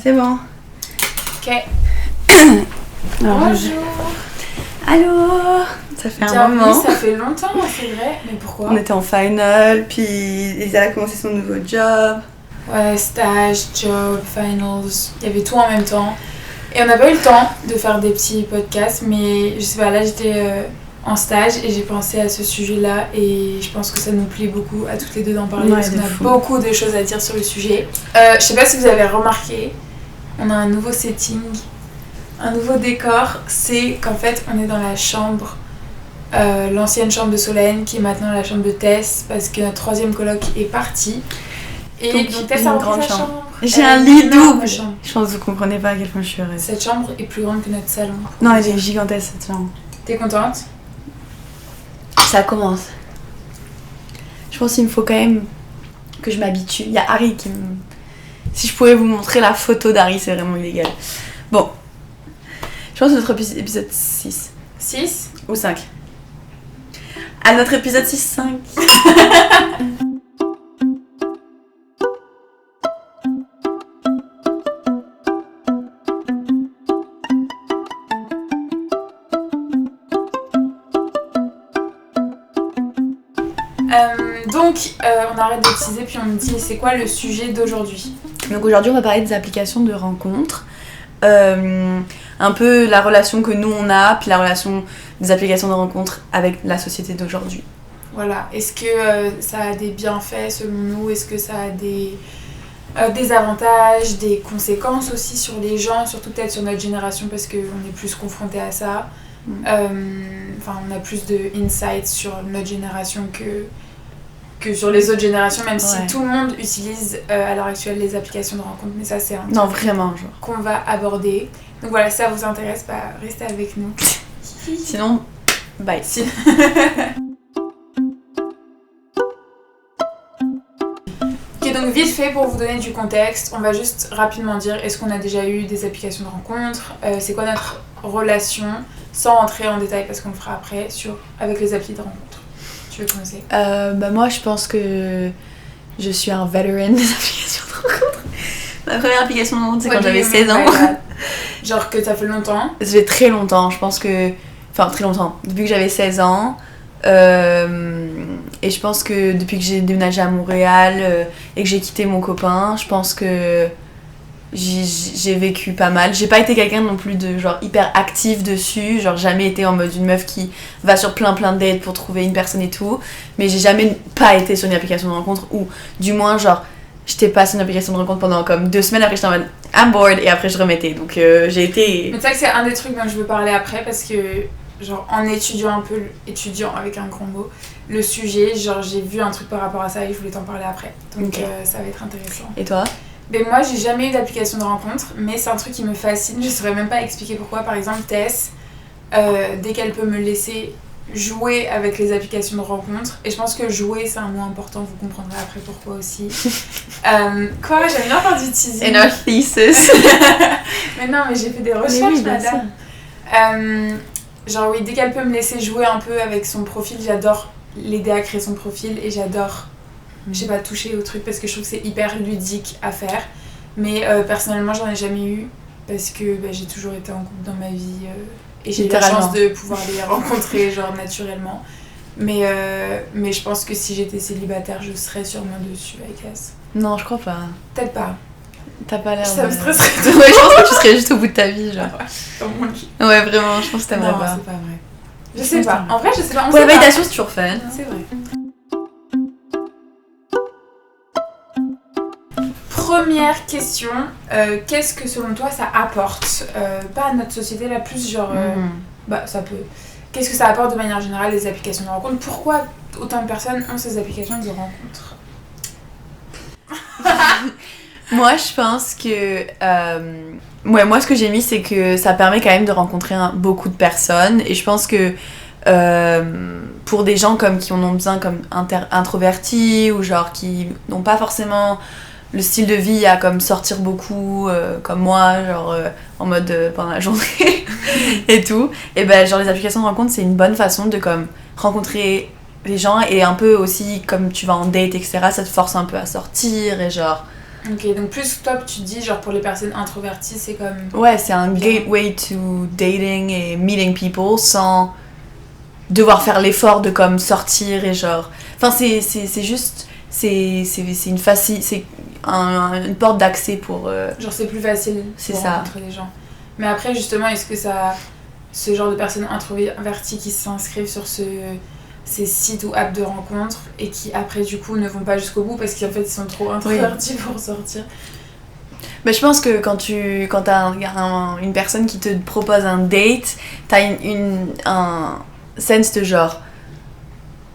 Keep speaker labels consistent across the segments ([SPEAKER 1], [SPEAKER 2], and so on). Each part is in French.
[SPEAKER 1] C'est bon.
[SPEAKER 2] Ok.
[SPEAKER 1] Alors,
[SPEAKER 2] Bonjour.
[SPEAKER 1] Allô. Ça fait un
[SPEAKER 2] Bienvenue,
[SPEAKER 1] moment.
[SPEAKER 2] ça fait longtemps, c'est vrai. Mais pourquoi?
[SPEAKER 1] On était en final, puis Elisa a commencé son nouveau job.
[SPEAKER 2] Ouais, stage, job, finals, il y avait tout en même temps. Et on n'a pas eu le temps de faire des petits podcasts, mais je sais pas, là j'étais en stage et j'ai pensé à ce sujet-là et je pense que ça nous plaît beaucoup à toutes les deux d'en parler
[SPEAKER 1] Ouais,
[SPEAKER 2] parce qu'on
[SPEAKER 1] de
[SPEAKER 2] a
[SPEAKER 1] fou.
[SPEAKER 2] beaucoup de choses à dire sur le sujet. Je sais pas si vous avez remarqué, on a un nouveau setting, un nouveau décor, c'est qu'en fait on est dans la chambre, l'ancienne chambre de Solène qui est maintenant la chambre de Tess parce que notre troisième coloc est parti. Et donc Tess
[SPEAKER 1] une
[SPEAKER 2] a repris
[SPEAKER 1] grande
[SPEAKER 2] sa
[SPEAKER 1] chambre.
[SPEAKER 2] chambre.
[SPEAKER 1] J'ai
[SPEAKER 2] Elle
[SPEAKER 1] un
[SPEAKER 2] a une
[SPEAKER 1] lit
[SPEAKER 2] énorme
[SPEAKER 1] double.
[SPEAKER 2] chambre.
[SPEAKER 1] Je pense que vous comprenez pas à quel point je suis heureuse.
[SPEAKER 2] Cette chambre est plus grande que notre salon.
[SPEAKER 1] Non, elle est gigantesque cette chambre.
[SPEAKER 2] T'es contente?
[SPEAKER 1] Ça commence. Je pense qu'il me faut quand même que je m'habitue. Il y a Harry qui me... Si je pouvais vous montrer la photo d'Harry, c'est vraiment illégal. Bon. Je pense que notre épisode 6
[SPEAKER 2] 6?
[SPEAKER 1] ou 5. À notre épisode 6-5.
[SPEAKER 2] On arrête de teaser puis on me dit c'est quoi le sujet d'aujourd'hui?
[SPEAKER 1] Donc aujourd'hui, on va parler des applications de rencontres. Un peu la relation que nous on a, puis la relation des applications de rencontres avec la société d'aujourd'hui.
[SPEAKER 2] Voilà, est-ce que ça a des bienfaits selon nous? Est-ce que ça a des avantages, des conséquences aussi sur les gens, surtout peut-être sur notre génération parce qu'on est plus confronté à ça. On a plus de insights sur notre génération que sur les autres générations, même si tout le monde utilise à l'heure actuelle les applications de rencontres. Mais ça, c'est un
[SPEAKER 1] Non,
[SPEAKER 2] truc
[SPEAKER 1] vraiment, genre.
[SPEAKER 2] qu'on va aborder. Donc voilà, si ça vous intéresse, restez avec nous.
[SPEAKER 1] Sinon, bye.
[SPEAKER 2] Ok, donc vite fait, pour vous donner du contexte, on va juste rapidement dire est-ce qu'on a déjà eu des applications de rencontres, c'est quoi notre relation, sans entrer en détail parce qu'on le fera après, avec les applis de rencontres. Tu veux commencer?
[SPEAKER 1] Moi, je pense que je suis un veteran des applications de rencontres. Ma première application de rencontre, c'est quand j'avais 16 ans.
[SPEAKER 2] Genre que ça fait longtemps?
[SPEAKER 1] Ça fait très longtemps, je pense que... Enfin, très longtemps. Depuis que j'avais 16 ans. Et je pense que depuis que j'ai déménagé à Montréal et que j'ai quitté mon copain, je pense que j'ai vécu pas mal. J'ai pas été quelqu'un non plus de genre hyper active dessus, genre jamais été en mode une meuf qui va sur plein de dates pour trouver une personne et tout, mais j'ai jamais pas été sur une application de rencontre, ou du moins genre j'étais pas sur une application de rencontre pendant comme 2 semaines, après j'étais en mode I'm bored et après je remettais, donc j'ai été...
[SPEAKER 2] Mais tu sais que c'est un des trucs dont je veux parler après parce que genre en étudiant avec un grand mot le sujet, genre j'ai vu un truc par rapport à ça et je voulais t'en parler après, donc ça va être intéressant.
[SPEAKER 1] Et toi?
[SPEAKER 2] Ben moi j'ai jamais eu d'application de rencontre, mais c'est un truc qui me fascine, je saurais même pas expliquer pourquoi. Par exemple Tess, dès qu'elle peut me laisser jouer avec les applications de rencontre, et je pense que jouer c'est un mot important, vous comprendrez après pourquoi aussi. Quoi, j'aime bien faire du teasing.
[SPEAKER 1] In our thesis.
[SPEAKER 2] Mais non, mais j'ai fait des recherches, madame. Genre oui, dès qu'elle peut me laisser jouer un peu avec son profil, j'adore l'aider à créer son profil et j'adore, je sais pas, toucher au truc parce que je trouve que c'est hyper ludique à faire. Mais personnellement, j'en ai jamais eu parce que j'ai toujours été en couple dans ma vie et j'ai eu la chance de pouvoir les rencontrer genre naturellement. Mais je pense que si j'étais célibataire, je serais sûrement dessus, I guess.
[SPEAKER 1] Non, je crois pas.
[SPEAKER 2] Peut-être pas.
[SPEAKER 1] T'as pas l'air...
[SPEAKER 2] Ça me stresserait.
[SPEAKER 1] Ouais, je pense que tu serais juste au bout de ta vie, genre.
[SPEAKER 2] Ouais,
[SPEAKER 1] vraiment, je pense que t'aimerais pas.
[SPEAKER 2] Non, c'est pas vrai. Je sais pas. En vrai, je sais pas.
[SPEAKER 1] Pour la validation, c'est toujours fun.
[SPEAKER 2] C'est vrai. Première question, qu'est-ce que selon toi ça apporte, pas à notre société là, plus genre, ça peut. Qu'est-ce que ça apporte de manière générale les applications de rencontre? Pourquoi autant de personnes ont ces applications de rencontre?
[SPEAKER 1] Moi, je pense que... moi, ce que j'ai mis, c'est que ça permet quand même de rencontrer beaucoup de personnes. Et je pense que pour des gens qui en ont besoin, comme introvertis, ou genre qui n'ont pas forcément le style de vie à comme sortir beaucoup, comme moi, genre en mode pendant la journée et tout, et ben genre les applications de rencontre, c'est une bonne façon de comme rencontrer les gens, et un peu aussi comme tu vas en date, etc., ça te force un peu à sortir et genre
[SPEAKER 2] Ok, donc plus toi tu dis genre pour les personnes introverties c'est comme...
[SPEAKER 1] Ouais, c'est un
[SPEAKER 2] bien.
[SPEAKER 1] gateway to dating et meeting people sans devoir faire l'effort de comme sortir et genre... Enfin, c'est juste... C'est une c'est une porte d'accès pour...
[SPEAKER 2] Genre c'est plus facile pour rencontrer des gens. Mais après justement, est-ce que ça... Ce genre de personnes introverties qui s'inscrivent sur ces sites ou apps de rencontres et qui après du coup ne vont pas jusqu'au bout parce qu'en fait ils sont trop introvertis pour sortir.
[SPEAKER 1] Mais je pense que quand t'as une personne qui te propose un date, t'as un sense de genre...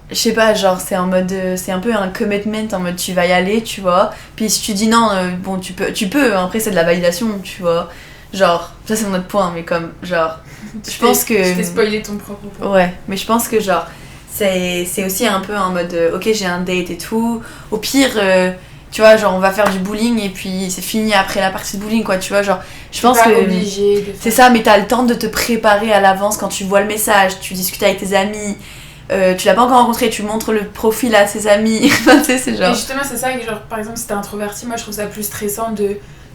[SPEAKER 1] Je sais pas, genre c'est en mode... c'est un peu un commitment, en mode tu vas y aller, tu vois. Puis si tu dis non, bon tu peux, après c'est de la validation, tu vois. Genre, ça c'est mon autre point, mais comme, genre... Je pense que...
[SPEAKER 2] Tu t'es spoilé ton propre point.
[SPEAKER 1] Ouais, mais je pense que genre... C'est aussi un peu en mode, ok j'ai un date et tout. Au pire, tu vois, genre on va faire du bowling et puis c'est fini après la partie de bowling, quoi, tu vois, genre... Je pense que...
[SPEAKER 2] Obligé de faire.
[SPEAKER 1] C'est ça, mais t'as le temps de te préparer à l'avance quand tu vois le message, tu discutes avec tes amis... tu l'as pas encore rencontré, tu montres le profil à ses amis. Enfin, tu sais, c'est genre...
[SPEAKER 2] Et justement, c'est ça que, genre, par exemple, si t'es introverti, moi je trouve ça plus stressant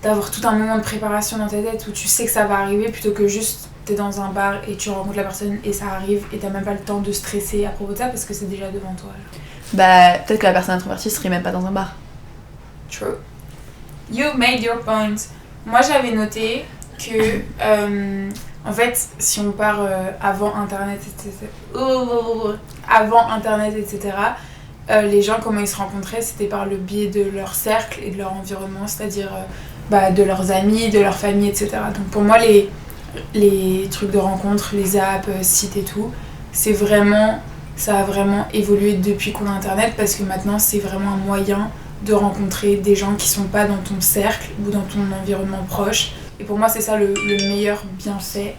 [SPEAKER 2] d'avoir tout un moment de préparation dans ta tête où tu sais que ça va arriver plutôt que juste t'es dans un bar et tu rencontres la personne et ça arrive et t'as même pas le temps de stresser à propos de ça parce que c'est déjà devant toi. Genre.
[SPEAKER 1] Bah, peut-être que la personne introvertie serait même pas dans un bar.
[SPEAKER 2] True. You made your point. Moi j'avais noté que, en fait, si on part avant Internet, etc. Avant Internet, etc. Les gens, comment ils se rencontraient, c'était par le biais de leur cercle et de leur environnement, c'est-à-dire de leurs amis, de leur famille, etc. Donc pour moi, les trucs de rencontre, les apps, sites et tout, ça a vraiment évolué depuis qu'on a Internet parce que maintenant, c'est vraiment un moyen de rencontrer des gens qui sont pas dans ton cercle ou dans ton environnement proche. Et pour moi, c'est ça le meilleur bienfait.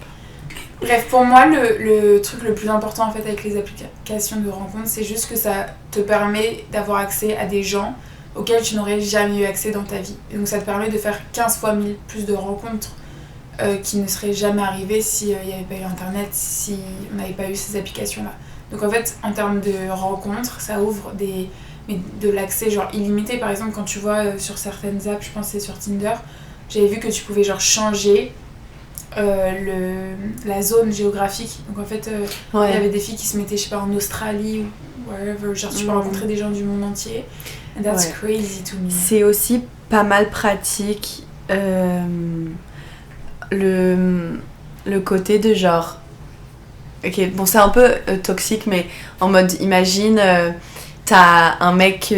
[SPEAKER 2] Bref, pour moi, le truc le plus important en fait avec les applications de rencontre, c'est juste que ça te permet d'avoir accès à des gens auxquels tu n'aurais jamais eu accès dans ta vie. Et donc ça te permet de faire 15 fois 1000 plus de rencontres qui ne seraient jamais arrivées s'il n'y avait pas eu Internet, si on n'avait pas eu ces applications-là. Donc en fait, en termes de rencontres, ça ouvre de l'accès genre illimité. Par exemple, quand tu vois sur certaines apps, je pense que c'est sur Tinder, j'avais vu que tu pouvais genre changer la zone géographique. Donc en fait, il y avait des filles qui se mettaient, je sais pas, en Australie ou wherever, genre tu peux rencontrer des gens du monde entier. And that's crazy to me.
[SPEAKER 1] C'est aussi pas mal pratique le côté de genre... Ok, bon c'est un peu toxique, mais en mode, imagine, t'as un mec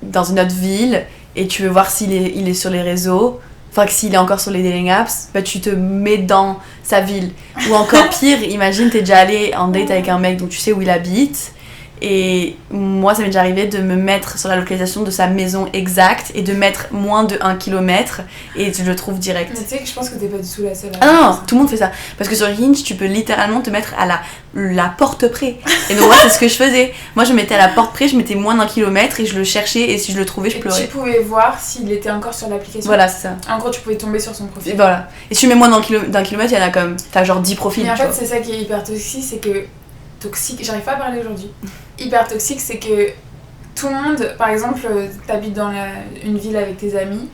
[SPEAKER 1] dans une autre ville et tu veux voir s'il est sur les réseaux. Enfin, que s'il est encore sur les dating apps, bah, tu te mets dans sa ville. Ou encore pire, imagine, t'es déjà allé en date avec un mec, donc tu sais où il habite. Et moi, ça m'est déjà arrivé de me mettre sur la localisation de sa maison exacte et de mettre moins de 1 km et je le trouve direct.
[SPEAKER 2] Mais tu sais que je pense que t'es pas du tout la seule.
[SPEAKER 1] Non, tout le monde fait ça. Parce que sur Hinge, tu peux littéralement te mettre à la porte près. Et donc moi, c'est ce que je faisais. Moi, je me mettais à la porte près, je mettais moins d'1 kilomètre et je le cherchais et si je le trouvais, je pleurais.
[SPEAKER 2] Et tu pouvais voir s'il était encore sur l'application.
[SPEAKER 1] Voilà, c'est ça.
[SPEAKER 2] En gros, tu pouvais tomber sur son profil.
[SPEAKER 1] Et voilà. Et si tu mets moins d'1 kilomètre, il y en a comme... T'as genre 10 profils.
[SPEAKER 2] Mais en fait, c'est ça qui est hyper toxique, c'est que... Toxique, j'arrive pas à parler aujourd'hui. Hyper toxique, c'est que tout le monde, par exemple, t'habites dans une ville avec tes amis,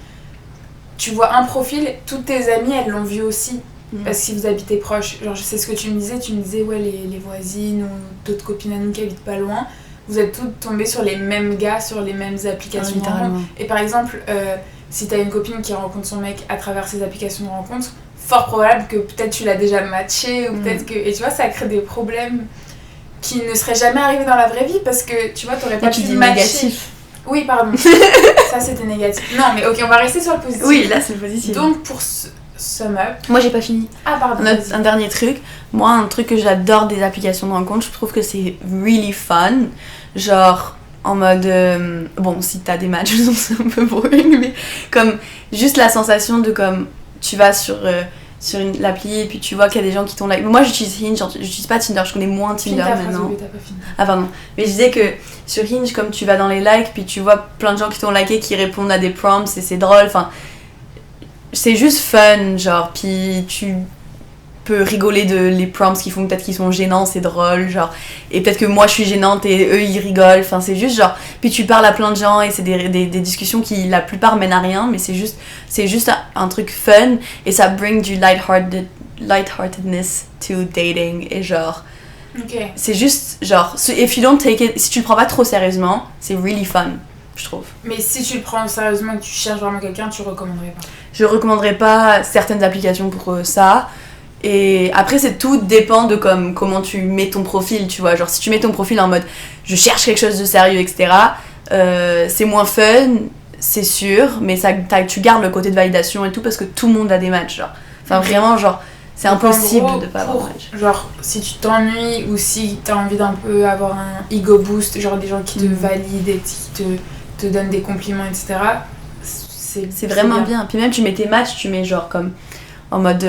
[SPEAKER 2] tu vois un profil, toutes tes amies, elles l'ont vu aussi. Parce que vous habitez proche. Genre, je sais ce que tu me disais, ouais, les voisines ou d'autres copines à nous qui habitent pas loin, vous êtes toutes tombées sur les mêmes gars, sur les mêmes applications de rencontre. Et par exemple, si t'as une copine qui rencontre son mec à travers ces applications de rencontre, fort probable que peut-être tu l'as déjà matché, ou peut-être que... Et tu vois, ça crée des problèmes qui ne seraient jamais arrivés dans la vraie vie, parce que, tu vois, t'aurais pas pu matcher...
[SPEAKER 1] négatif.
[SPEAKER 2] Oui, pardon. Ça, c'était négatif. Non, mais ok, on va rester sur le positif.
[SPEAKER 1] Oui, là, c'est le positif.
[SPEAKER 2] Donc, pour sum up...
[SPEAKER 1] Moi, j'ai pas fini.
[SPEAKER 2] Ah, pardon.
[SPEAKER 1] Un dernier truc. Moi, un truc que j'adore des applications de rencontre, je trouve que c'est really fun. Genre, en mode... bon, si t'as des matchs, c'est un peu boring, mais comme juste la sensation de comme... Tu vas sur l'appli et puis tu vois qu'il y a des gens qui t'ont like. Moi j'utilise Hinge, j'utilise pas Tinder, je connais moins Tinder maintenant. Ah pardon. Mais je disais que sur Hinge, comme tu vas dans les likes puis tu vois plein de gens qui t'ont liké qui répondent à des prompts et c'est drôle, enfin c'est juste fun genre, puis tu peux rigoler de les prompts qui font peut-être qu'ils sont gênants, c'est drôle, genre. Et peut-être que moi je suis gênante et eux ils rigolent, enfin c'est juste genre. Puis tu parles à plein de gens et c'est des discussions qui la plupart mènent à rien, mais c'est juste un truc fun et ça bring du lightheartedness to dating et genre.
[SPEAKER 2] Okay.
[SPEAKER 1] C'est juste genre, if you don't take it, si tu le prends pas trop sérieusement, c'est really fun, je trouve.
[SPEAKER 2] Mais si tu le prends sérieusement et que tu cherches vraiment quelqu'un, tu recommanderais pas?
[SPEAKER 1] Je recommanderais pas certaines applications pour ça. Et après, tout dépend de comment tu mets ton profil, tu vois. Genre, si tu mets ton profil en mode je cherche quelque chose de sérieux, etc., c'est moins fun, c'est sûr, mais tu gardes le côté de validation et tout parce que tout le monde a des matchs, genre. Enfin, vraiment, genre, c'est impossible de pas avoir un match.
[SPEAKER 2] Genre, si tu t'ennuies ou si t'as envie d'un peu avoir un ego boost, genre des gens qui te valident et qui te donnent des compliments, etc.,
[SPEAKER 1] c'est vraiment bien. Puis même, tu mets tes matchs, tu mets genre comme en mode.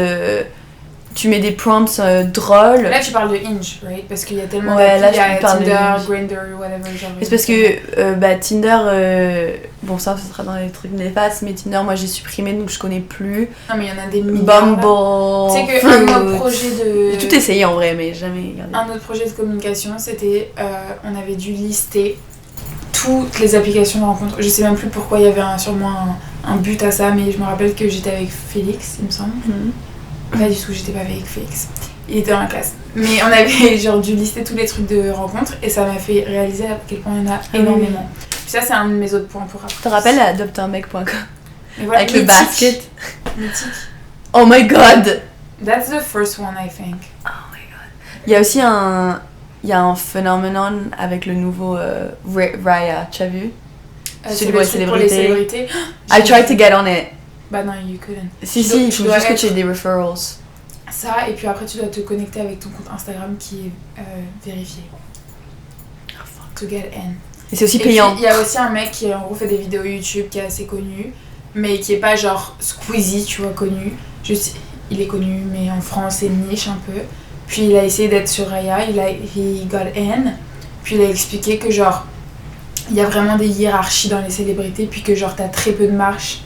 [SPEAKER 1] Tu mets des prompts drôles.
[SPEAKER 2] Là, tu parles de Hinge, right? Parce qu'il y a tellement
[SPEAKER 1] d'applis,
[SPEAKER 2] il y a Tinder, Grindr, whatever. Genre,
[SPEAKER 1] c'est parce que Tinder, bon ça sera dans les trucs néfastes, mais Tinder, moi j'ai supprimé donc je connais plus.
[SPEAKER 2] Non, mais il y en a des milliards.
[SPEAKER 1] Bumble,
[SPEAKER 2] tu sais qu'un autre projet de.
[SPEAKER 1] J'ai tout essayé en vrai, mais jamais regardé.
[SPEAKER 2] Un autre projet de communication, c'était. On avait dû lister toutes les applications de rencontre. Je sais même plus pourquoi il y avait sûrement un but à ça, mais je me rappelle que j'étais avec Félix, il me semble. Pas du tout, j'étais pas avec Félix. Il était dans la classe. Mais on avait genre dû lister tous les trucs de rencontre et ça m'a fait réaliser à quel point il y en a énormément. Puis ça, c'est un de mes autres points pour après.
[SPEAKER 1] Tu te rappelles adopteunmec.com
[SPEAKER 2] voilà,
[SPEAKER 1] avec le basket.
[SPEAKER 2] Mythique.
[SPEAKER 1] Oh my god!
[SPEAKER 2] That's the first one, I think.
[SPEAKER 1] Oh my god. Il y a aussi un phénomène avec le nouveau Raya, tu as vu?
[SPEAKER 2] Celui pour les célébrités.
[SPEAKER 1] I tried to get on it.
[SPEAKER 2] Bah non, you couldn't.
[SPEAKER 1] Si, il faut juste que tu aies des referrals.
[SPEAKER 2] Ça, et puis après tu dois te connecter avec ton compte Instagram qui est vérifié.
[SPEAKER 1] Oh fuck.
[SPEAKER 2] To get in.
[SPEAKER 1] Et c'est aussi payant.
[SPEAKER 2] Il y a aussi un mec qui en gros fait des vidéos YouTube qui est assez connu, mais qui est pas genre Squeezie, tu vois, connu. Juste, il est connu, mais en France c'est niche un peu. Puis il a essayé d'être sur Raya, he got in. Puis il a expliqué que genre, il y a vraiment des hiérarchies dans les célébrités, puis que genre t'as très peu de matchs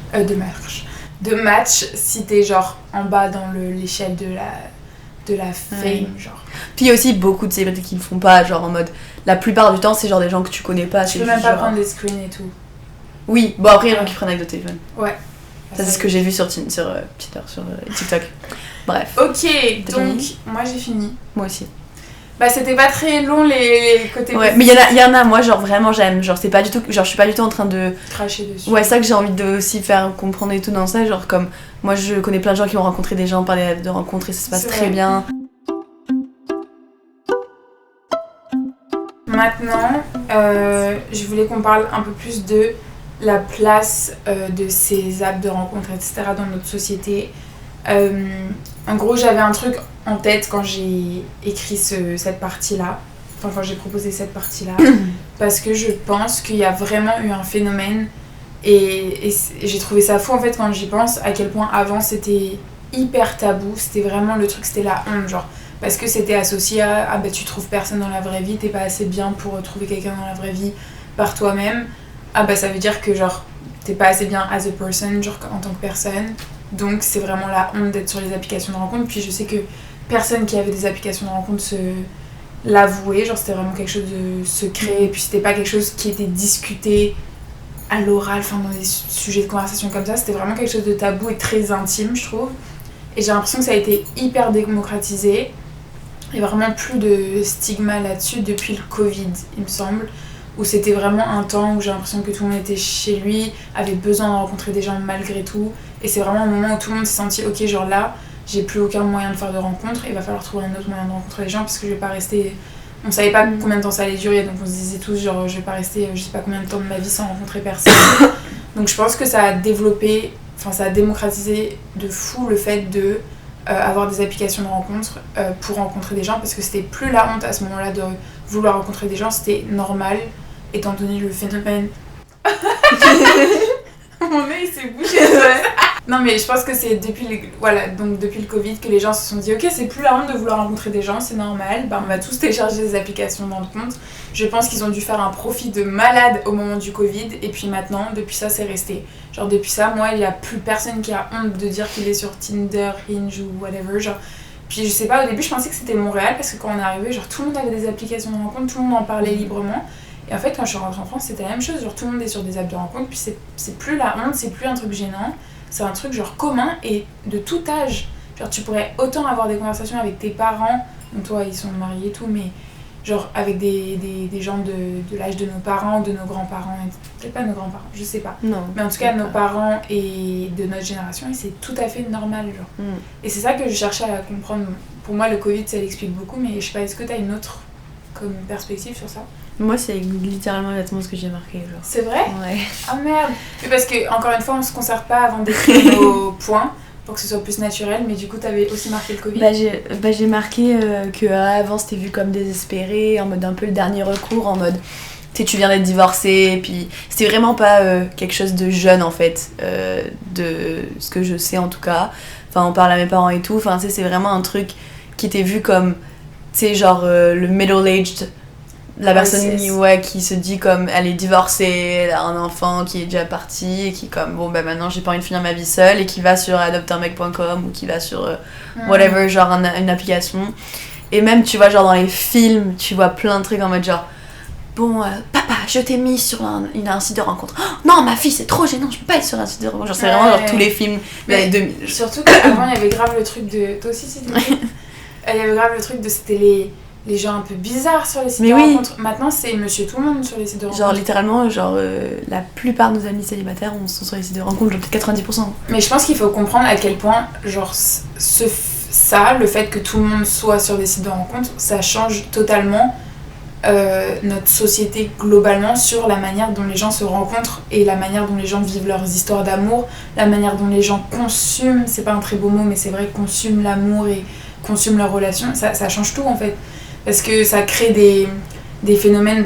[SPEAKER 2] si t'es genre en bas dans l'échelle de la fame, genre.
[SPEAKER 1] Puis il y a aussi beaucoup de célébrités qui le font pas, genre en mode, la plupart du temps c'est genre des gens que tu connais pas.
[SPEAKER 2] Tu peux même pas prendre des screens et tout.
[SPEAKER 1] Oui, bon après il y en a qui prennent avec le téléphone.
[SPEAKER 2] Ouais.
[SPEAKER 1] Ça c'est ce que j'ai vu sur TikTok. Bref.
[SPEAKER 2] Ok, donc moi j'ai fini.
[SPEAKER 1] Moi aussi.
[SPEAKER 2] Bah c'était pas très long les côtés.
[SPEAKER 1] Ouais, mais il y en a moi genre vraiment j'aime, genre c'est pas du tout, genre je suis pas du tout en train de
[SPEAKER 2] cracher dessus.
[SPEAKER 1] Ouais, c'est ça que j'ai envie de aussi faire comprendre et tout dans ça, genre comme moi je connais plein de gens qui ont rencontré des gens par des de rencontres et ça se passe très bien. Maintenant,
[SPEAKER 2] je voulais qu'on parle un peu plus de la place de ces apps de rencontres, etc. dans notre société. En gros, j'avais un truc en tête quand j'ai écrit cette partie-là, enfin quand j'ai proposé cette partie-là, parce que je pense qu'il y a vraiment eu un phénomène et j'ai trouvé ça fou en fait quand j'y pense, à quel point avant c'était hyper tabou, c'était vraiment le truc, c'était la honte, genre, parce que c'était associé à ah bah tu trouves personne dans la vraie vie, t'es pas assez bien pour trouver quelqu'un dans la vraie vie par toi-même, ah bah ça veut dire que genre t'es pas assez bien as a person, genre en tant que personne. Donc c'est vraiment la honte d'être sur les applications de rencontre. Puis je sais que personne qui avait des applications de rencontre l'avouait, genre c'était vraiment quelque chose de secret. Et puis c'était pas quelque chose qui était discuté à l'oral, enfin dans des sujets de conversation comme ça. C'était vraiment quelque chose de tabou et très intime, je trouve. Et j'ai l'impression que ça a été hyper démocratisé. Il y a vraiment plus de stigma là-dessus depuis le Covid, il me semble. Où c'était vraiment un temps où j'ai l'impression que tout le monde était chez lui, avait besoin de rencontrer des gens malgré tout. Et c'est vraiment un moment où tout le monde s'est senti ok, genre là, j'ai plus aucun moyen de faire de rencontre, il va falloir trouver un autre moyen de rencontrer les gens parce que je vais pas rester. On savait pas combien de temps ça allait durer, donc on se disait tous genre je vais pas rester je sais pas combien de temps de ma vie sans rencontrer personne. Donc je pense que ça a développé, enfin ça a démocratisé de fou le fait de avoir des applications de rencontre pour rencontrer des gens, parce que c'était plus la honte à ce moment-là de vouloir rencontrer des gens, c'était normal étant donné le phénomène. Mon nez il s'est bougé. Non mais je pense que c'est depuis le Covid que les gens se sont dit ok, c'est plus la honte de vouloir rencontrer des gens, c'est normal, on va tous télécharger des applications dans le compte. Je pense qu'ils ont dû faire un profit de malade au moment du Covid, et puis maintenant depuis ça c'est resté. Genre depuis ça, moi il y a plus personne qui a honte de dire qu'il est sur Tinder, Hinge ou whatever, genre Puis je sais pas, au début je pensais que c'était Montréal parce que quand on est arrivé, genre tout le monde avait des applications de rencontre, tout le monde en parlait librement. Et en fait, quand je suis rentrée en France, c'était la même chose. Genre tout le monde est sur des apps de rencontre, puis c'est plus la honte, c'est plus un truc gênant. C'est un truc genre commun et de tout âge. Genre tu pourrais autant avoir des conversations avec tes parents, donc toi ils sont mariés et tout, mais genre avec des gens de l'âge de nos parents, de nos grands-parents, peut-être pas nos grands-parents, je sais pas.
[SPEAKER 1] Non.
[SPEAKER 2] Mais en tout cas nos parents et de notre génération, et c'est tout à fait normal genre. Et c'est ça que je cherchais à comprendre. Pour moi le Covid ça l'explique beaucoup, mais je sais pas, est-ce que t'as une autre comme perspective sur ça?
[SPEAKER 1] Moi c'est littéralement exactement ce que j'ai marqué genre.
[SPEAKER 2] C'est vrai?
[SPEAKER 1] Ouais.
[SPEAKER 2] Ah merde. Mais parce que encore une fois on se conserve pas avant d'écrire nos points pour que ce soit plus naturel, mais du coup t'avais aussi marqué le Covid.
[SPEAKER 1] J'ai marqué que avant c'était vu comme désespéré, en mode un peu le dernier recours, en mode tu viens d'être divorcé, puis c'était vraiment pas quelque chose de jeune en fait, de ce que je sais en tout cas. Enfin on parle à mes parents et tout, enfin c'est vraiment un truc qui était vu comme genre le middle-aged, la personne qui se dit comme elle est divorcée, elle a un enfant qui est déjà parti et qui comme bon maintenant j'ai pas envie de finir ma vie seule, et qui va sur adopteunmec.com ou qui va sur whatever, genre une application. Et même tu vois genre dans les films tu vois plein de trucs en mode genre bon papa je t'ai mis sur un site de rencontre, oh, non ma fille c'est trop gênant je peux pas être sur un site de rencontre, genre c'est vraiment genre tous les films des années 2000.
[SPEAKER 2] Surtout qu'avant il y avait grave le truc de toi aussi c'était il y avait grave le truc de c'était les gens un peu bizarres sur les sites de rencontres. Maintenant, c'est monsieur tout le monde sur les sites de rencontres.
[SPEAKER 1] Genre, littéralement, la plupart de nos amis célibataires sont sur les sites de rencontres, genre peut-être 90%.
[SPEAKER 2] Mais je pense qu'il faut comprendre à quel point, genre, le fait que tout le monde soit sur des sites de rencontres, ça change totalement notre société globalement sur la manière dont les gens se rencontrent et la manière dont les gens vivent leurs histoires d'amour, la manière dont les gens consument, c'est pas un très beau mot, mais c'est vrai, consument l'amour et consument leurs relations. Ça change tout, en fait. Parce que ça crée des phénomènes,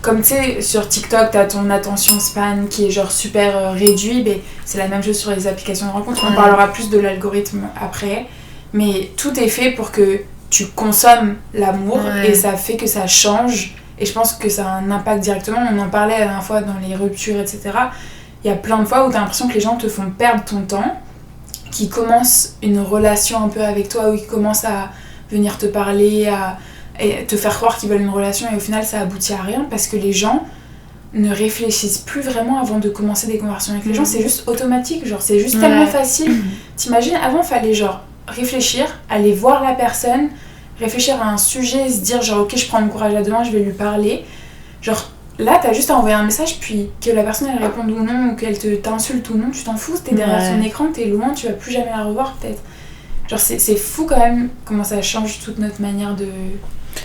[SPEAKER 2] comme tu sais, sur TikTok, t'as ton attention span qui est genre super réduit, mais c'est la même chose sur les applications de rencontre. On parlera plus de l'algorithme après, mais tout est fait pour que tu consommes l'amour et ça fait que ça change. Et je pense que ça a un impact directement. On en parlait la dernière fois dans les ruptures, etc. Il y a plein de fois où t'as l'impression que les gens te font perdre ton temps, qui commencent une relation un peu avec toi, ou qui commencent à venir te parler, et te faire croire qu'ils veulent une relation, et au final ça aboutit à rien parce que les gens ne réfléchissent plus vraiment avant de commencer des conversations avec les gens. C'est juste automatique, genre c'est juste tellement facile. T'imagines, avant fallait genre réfléchir, aller voir la personne, réfléchir à un sujet, se dire genre ok je prends mon courage à deux mains, je vais lui parler. Genre là t'as juste à envoyer un message, puis que la personne elle réponde ou non, ou qu'elle t'insulte ou non, tu t'en fous, t'es derrière son écran, t'es loin, tu vas plus jamais la revoir peut-être. Genre c'est fou quand même comment ça change toute notre manière de...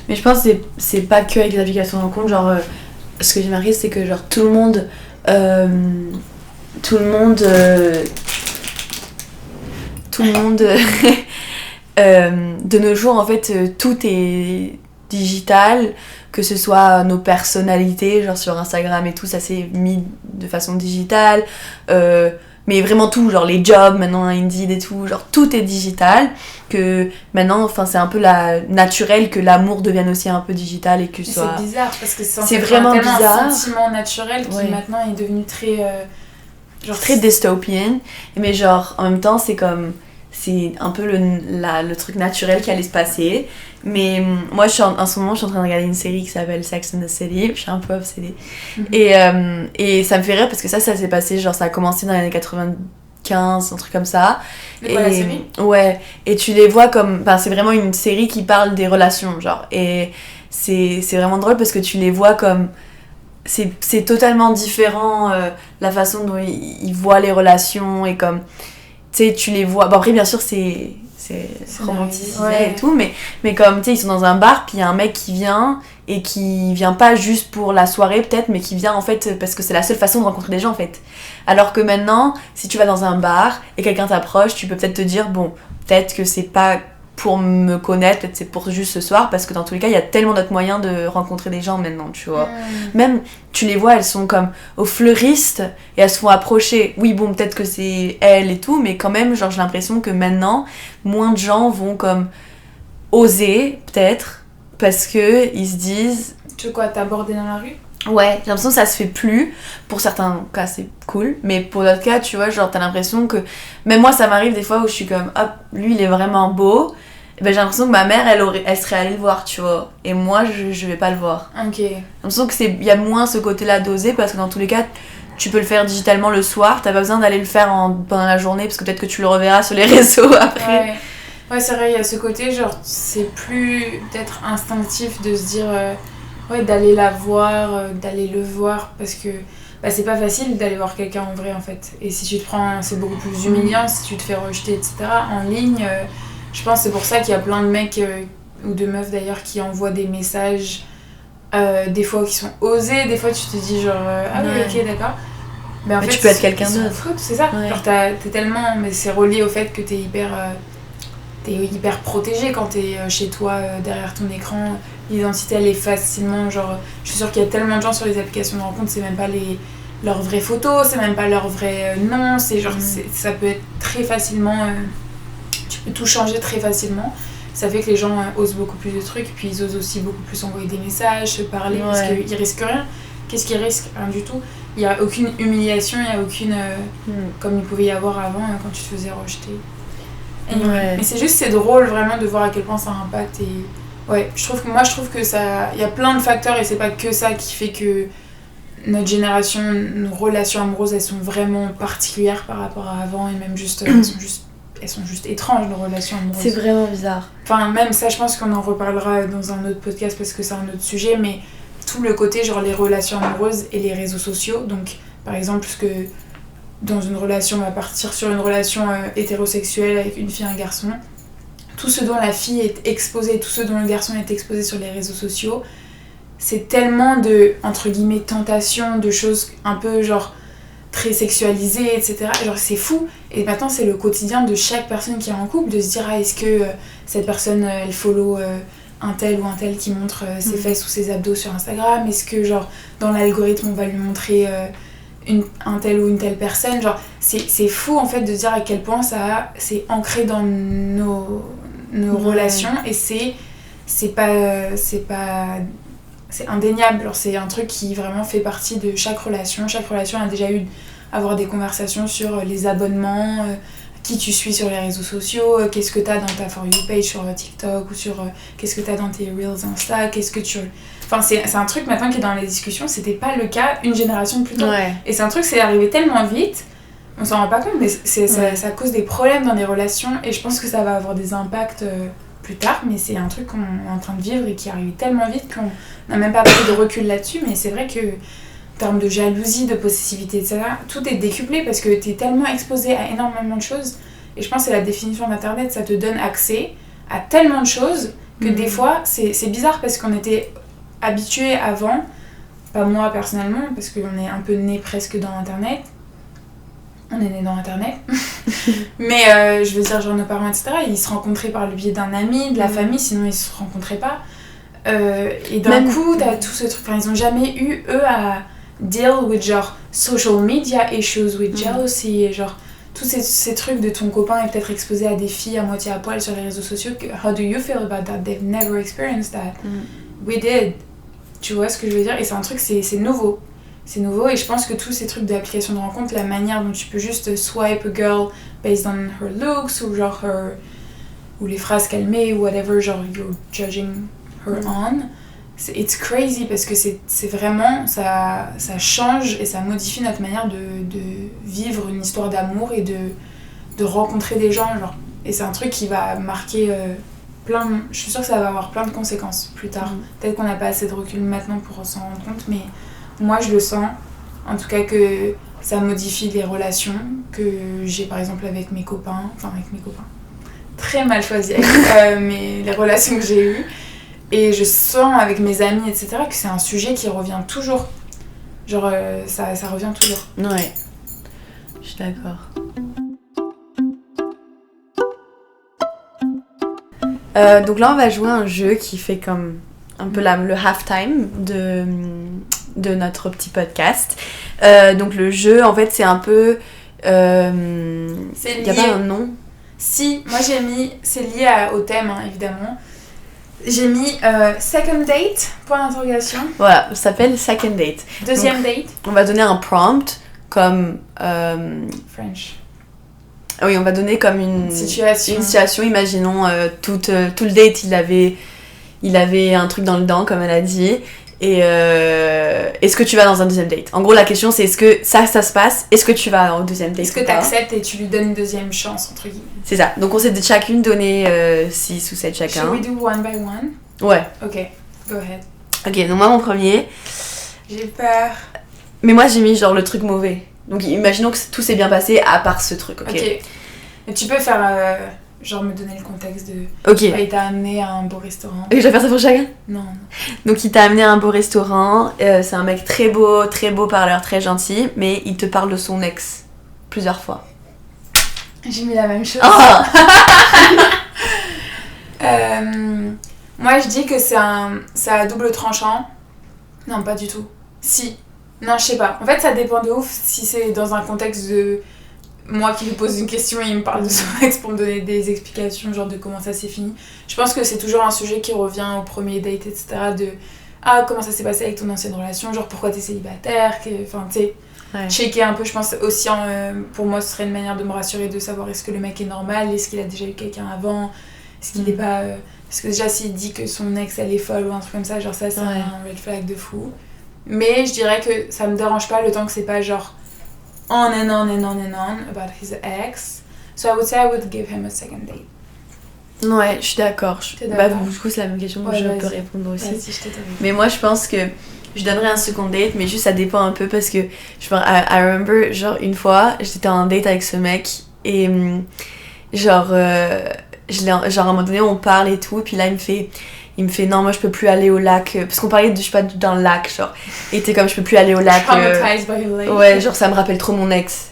[SPEAKER 1] Mais je pense que c'est pas que avec les applications de rencontre, genre ce que j'ai marqué c'est que genre tout le monde de nos jours en fait tout est digital, que ce soit nos personnalités genre sur Instagram et tout, ça s'est mis de façon digitale, mais vraiment tout, genre les jobs maintenant, Indeed et tout, genre tout est digital, que maintenant enfin c'est un peu naturel que l'amour devienne aussi un peu digital et que soit...
[SPEAKER 2] C'est bizarre parce que
[SPEAKER 1] c'est vraiment bizarre,
[SPEAKER 2] un sentiment naturel qui maintenant est devenu très
[SPEAKER 1] genre très dystopian, mais genre en même temps c'est comme c'est un peu le truc naturel qui allait se passer. Mais moi en ce moment je suis en train de regarder une série qui s'appelle Sex and the City, je suis un peu obsédée. Et ça me fait rire parce que ça s'est passé, genre ça a commencé dans les années 95, un truc comme ça.
[SPEAKER 2] Et quoi, la série ?
[SPEAKER 1] Ouais, et tu les vois comme, c'est vraiment une série qui parle des relations, genre, et c'est vraiment drôle parce que tu les vois comme, c'est totalement différent la façon dont ils voient les relations, et comme tu sais tu les vois, bon après bien sûr c'est romantisé et tout, mais comme tu sais ils sont dans un bar, puis il y a un mec qui vient et qui vient pas juste pour la soirée peut-être, mais qui vient en fait parce que c'est la seule façon de rencontrer des gens en fait. Alors que maintenant si tu vas dans un bar et quelqu'un t'approche, tu peux peut-être te dire bon peut-être que c'est pas pour me connaître, peut-être c'est pour juste ce soir, parce que dans tous les cas il y a tellement d'autres moyens de rencontrer des gens maintenant, tu vois. Même tu les vois, elles sont comme au fleuriste et elles se font approcher, oui bon peut-être que c'est elles et tout, mais quand même genre j'ai l'impression que maintenant moins de gens vont comme oser peut-être parce que ils se disent
[SPEAKER 2] tu veux quoi, t'aborder dans la rue?
[SPEAKER 1] Ouais, j'ai l'impression que ça se fait plus. Pour certains cas, c'est cool. Mais pour d'autres cas, tu vois, genre, t'as l'impression que... Même moi, ça m'arrive des fois où je suis comme, hop, lui, il est vraiment beau. et ben j'ai l'impression que ma mère elle serait allée le voir, tu vois, et moi je vais pas le voir.
[SPEAKER 2] Ok.
[SPEAKER 1] J'ai l'impression que y a moins ce côté-là d'oser, parce que dans tous les cas tu peux le faire digitalement le soir, t'as pas besoin d'aller le faire pendant la journée, parce que peut-être que tu le reverras sur les réseaux après.
[SPEAKER 2] Ouais, c'est vrai, il y a ce côté, genre, c'est plus peut-être instinctif de se dire, d'aller la voir, d'aller le voir, parce que c'est pas facile d'aller voir quelqu'un en vrai, en fait. Et si tu te prends, c'est beaucoup plus humiliant, si tu te fais rejeter, etc. En ligne, je pense que c'est pour ça qu'il y a plein de mecs, ou de meufs d'ailleurs, qui envoient des messages, des fois qui sont osés, des fois tu te dis genre, ah oui, ok, d'accord. Mais en fait,
[SPEAKER 1] tu peux être quelqu'un d'autre.
[SPEAKER 2] C'est ça, genre t'es tellement, mais c'est relié au fait que t'es hyper protégé quand t'es chez toi, derrière ton écran. L'identité elle est facilement, genre, je suis sûre qu'il y a tellement de gens sur les applications de rencontre, c'est même pas leurs vraies photos, c'est même pas leur vrai nom, c'est genre, ça peut être très facilement, tu peux tout changer très facilement. Ça fait que les gens osent beaucoup plus de trucs, puis ils osent aussi beaucoup plus envoyer des messages, se parler, parce qu'ils risquent rien. Qu'est-ce qu'ils risquent? Rien du tout. Il n'y a aucune humiliation, il n'y a aucune... comme il pouvait y avoir avant, quand tu te faisais rejeter. Mais c'est juste, c'est drôle vraiment de voir à quel point ça impacte. Et je trouve que ça... Il y a plein de facteurs, et c'est pas que ça qui fait que notre génération, nos relations amoureuses, elles sont vraiment particulières par rapport à avant, et même juste... elles sont juste étranges, nos relations amoureuses.
[SPEAKER 1] C'est vraiment bizarre.
[SPEAKER 2] Enfin, même ça, je pense qu'on en reparlera dans un autre podcast parce que c'est un autre sujet, mais tout le côté, genre les relations amoureuses et les réseaux sociaux. Donc, par exemple, parce que dans une relation, on va partir sur une relation hétérosexuelle avec une fille et un garçon. Tout ce dont la fille est exposée, tout ce dont le garçon est exposé sur les réseaux sociaux, c'est tellement de, entre guillemets, tentations, de choses un peu genre très sexualisées, etc. Genre c'est fou. Et maintenant c'est le quotidien de chaque personne qui est en couple de se dire est-ce que cette personne elle follow un tel ou un tel qui montre ses fesses ou ses abdos sur Instagram, est-ce que genre dans l'algorithme on va lui montrer un tel ou une telle personne, genre c'est fou en fait de se dire à quel point c'est ancré dans nos relations, et c'est indéniable, genre c'est un truc qui vraiment fait partie de chaque relation a déjà eu avoir des conversations sur les abonnements, qui tu suis sur les réseaux sociaux, qu'est-ce que t'as dans ta For You page sur TikTok, ou sur qu'est-ce que t'as dans tes Reels Insta, enfin c'est un truc maintenant qui est dans les discussions, c'était pas le cas une génération plus tôt, et c'est un truc c'est arrivé tellement vite, on s'en rend pas compte, mais ça cause des problèmes dans les relations, et je pense que ça va avoir des impacts plus tard, mais c'est un truc qu'on est en train de vivre et qui arrive tellement vite qu'on n'a même pas pris de recul là-dessus. Mais c'est vrai que en termes de jalousie, de possessivité, etc., tout est décuplé parce que t'es tellement exposé à énormément de choses, et je pense que c'est la définition d'internet, ça te donne accès à tellement de choses que des fois c'est bizarre, parce qu'on était habitués avant, pas moi personnellement parce qu'on est un peu né presque dans internet, on est né dans internet mais je veux dire genre nos parents etc, ils se rencontraient par le biais d'un ami, de la famille, sinon ils se rencontraient pas, et d'un coup t'as tout ce truc, enfin ils ont jamais eu eux à deal with genre social media issues, with jealousy, et genre tous ces trucs de ton copain est peut-être exposé à des filles à moitié à poil sur les réseaux sociaux. How do you feel about that? They've never experienced that. We did. Tu vois ce que je veux dire? Et c'est un truc, c'est nouveau. C'est nouveau, et je pense que tous ces trucs d'application de rencontre, la manière dont tu peux juste swipe a girl based on her looks, ou genre ou les phrases qu'elle met, ou whatever, genre you're judging her on, it's crazy, parce que c'est vraiment, ça change et ça modifie notre manière de vivre une histoire d'amour et de rencontrer des gens, genre. Et c'est un truc qui va marquer je suis sûre que ça va avoir plein de conséquences plus tard. Peut-être qu'on n'a pas assez de recul maintenant pour s'en rendre compte, mais moi je le sens, en tout cas, que ça modifie les relations que j'ai par exemple avec mes copains, très mal choisi avec les relations que j'ai eues, et je sens avec mes amis etc que c'est un sujet qui revient toujours, genre ça revient toujours.
[SPEAKER 1] Ouais, je suis d'accord. Donc là on va jouer un jeu qui fait comme un peu le halftime de notre petit podcast. Donc le jeu en fait c'est un peu
[SPEAKER 2] c'est lié.
[SPEAKER 1] Y a pas un nom?
[SPEAKER 2] Si, moi j'ai mis, c'est lié au thème hein, évidemment. J'ai mis second date, point d'interrogation.
[SPEAKER 1] Voilà, ça s'appelle second date.
[SPEAKER 2] Deuxième date.
[SPEAKER 1] On va donner un prompt comme
[SPEAKER 2] French.
[SPEAKER 1] Ah oui, on va donner comme une situation. Imaginons tout le date, il avait un truc dans le dent, comme elle a dit. Et est-ce que tu vas dans un deuxième date? En gros, la question c'est est-ce que ça se passe? Est-ce que tu vas au deuxième date?
[SPEAKER 2] Est-ce que tu acceptes et tu lui donnes une deuxième chance, entre guillemets?
[SPEAKER 1] C'est ça. Donc on s'est chacune donné 6 ou 7 chacun.
[SPEAKER 2] Should we do one by one?
[SPEAKER 1] Ouais.
[SPEAKER 2] Ok, go ahead.
[SPEAKER 1] Ok, donc moi mon premier.
[SPEAKER 2] J'ai peur.
[SPEAKER 1] Mais moi j'ai mis genre le truc mauvais. Donc imaginons que tout s'est bien passé à part ce truc, ok?
[SPEAKER 2] Mais tu peux faire. Genre me donner le contexte de...
[SPEAKER 1] Ok.
[SPEAKER 2] Il t'a amené à un beau restaurant.
[SPEAKER 1] Et je vais faire ça pour chacun?
[SPEAKER 2] Non.
[SPEAKER 1] Donc il t'a amené à un beau restaurant, c'est un mec très beau parleur, très gentil, mais il te parle de son ex plusieurs fois.
[SPEAKER 2] J'ai mis la même chose.
[SPEAKER 1] Oh
[SPEAKER 2] moi je dis que c'est à double tranchant. Non, pas du tout. Si. Non, je sais pas. En fait ça dépend de ouf si c'est dans un contexte de... Moi qui lui pose une question et il me parle de son ex pour me donner des explications, genre de comment ça s'est fini. Je pense que c'est toujours un sujet qui revient au premier date, etc. De comment ça s'est passé avec ton ancienne relation, genre pourquoi t'es célibataire, enfin tu sais, checker un peu. Je pense aussi, pour moi, ce serait une manière de me rassurer, de savoir est-ce que le mec est normal, est-ce qu'il a déjà eu quelqu'un avant, est-ce qu'il n'est pas. Parce que déjà, s'il dit que son ex elle est folle ou un truc comme ça, genre ça c'est un red flag de fou. Mais je dirais que ça me dérange pas le temps que c'est pas genre. On and on and on and on about his ex. So I would say I would give him a second date.
[SPEAKER 1] Ouais, je suis d'accord. Bah, du coup, c'est la même question,
[SPEAKER 2] ouais,
[SPEAKER 1] je peux répondre aussi.
[SPEAKER 2] Vas-y, je t'ai
[SPEAKER 1] mais moi, je pense que je donnerais un second date, mais juste ça dépend un peu parce que I remember, genre, une fois, j'étais en date avec ce mec et genre, à un moment donné, on parle et tout, et puis là, il me fait non, moi je peux plus aller au lac parce qu'on parlait de, je sais pas, d'un lac, genre, et t'es comme je peux plus aller au lac.
[SPEAKER 2] Traumatized by a lake.
[SPEAKER 1] Ouais, genre ça me rappelle trop mon ex.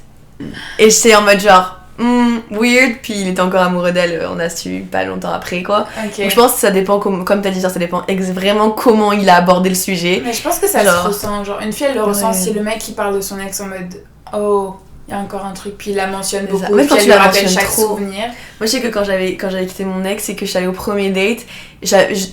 [SPEAKER 1] Et j'étais en mode genre weird, puis il était encore amoureux d'elle, on a su pas longtemps après quoi.
[SPEAKER 2] Okay.
[SPEAKER 1] Donc je pense que ça dépend, comme t'as dit, genre, ça dépend vraiment comment il a abordé le sujet.
[SPEAKER 2] Mais je pense que ça se ressent, genre une fille elle le ressent si le mec il parle de son ex en mode oh il y a encore un truc, puis il la mentionne beaucoup,
[SPEAKER 1] même quand
[SPEAKER 2] puis
[SPEAKER 1] tu
[SPEAKER 2] elle
[SPEAKER 1] la
[SPEAKER 2] lui rappelle
[SPEAKER 1] mentionnes
[SPEAKER 2] chaque
[SPEAKER 1] trop.
[SPEAKER 2] souvenir.
[SPEAKER 1] Moi je sais que quand j'avais quitté mon ex et que je suis allée au premier date,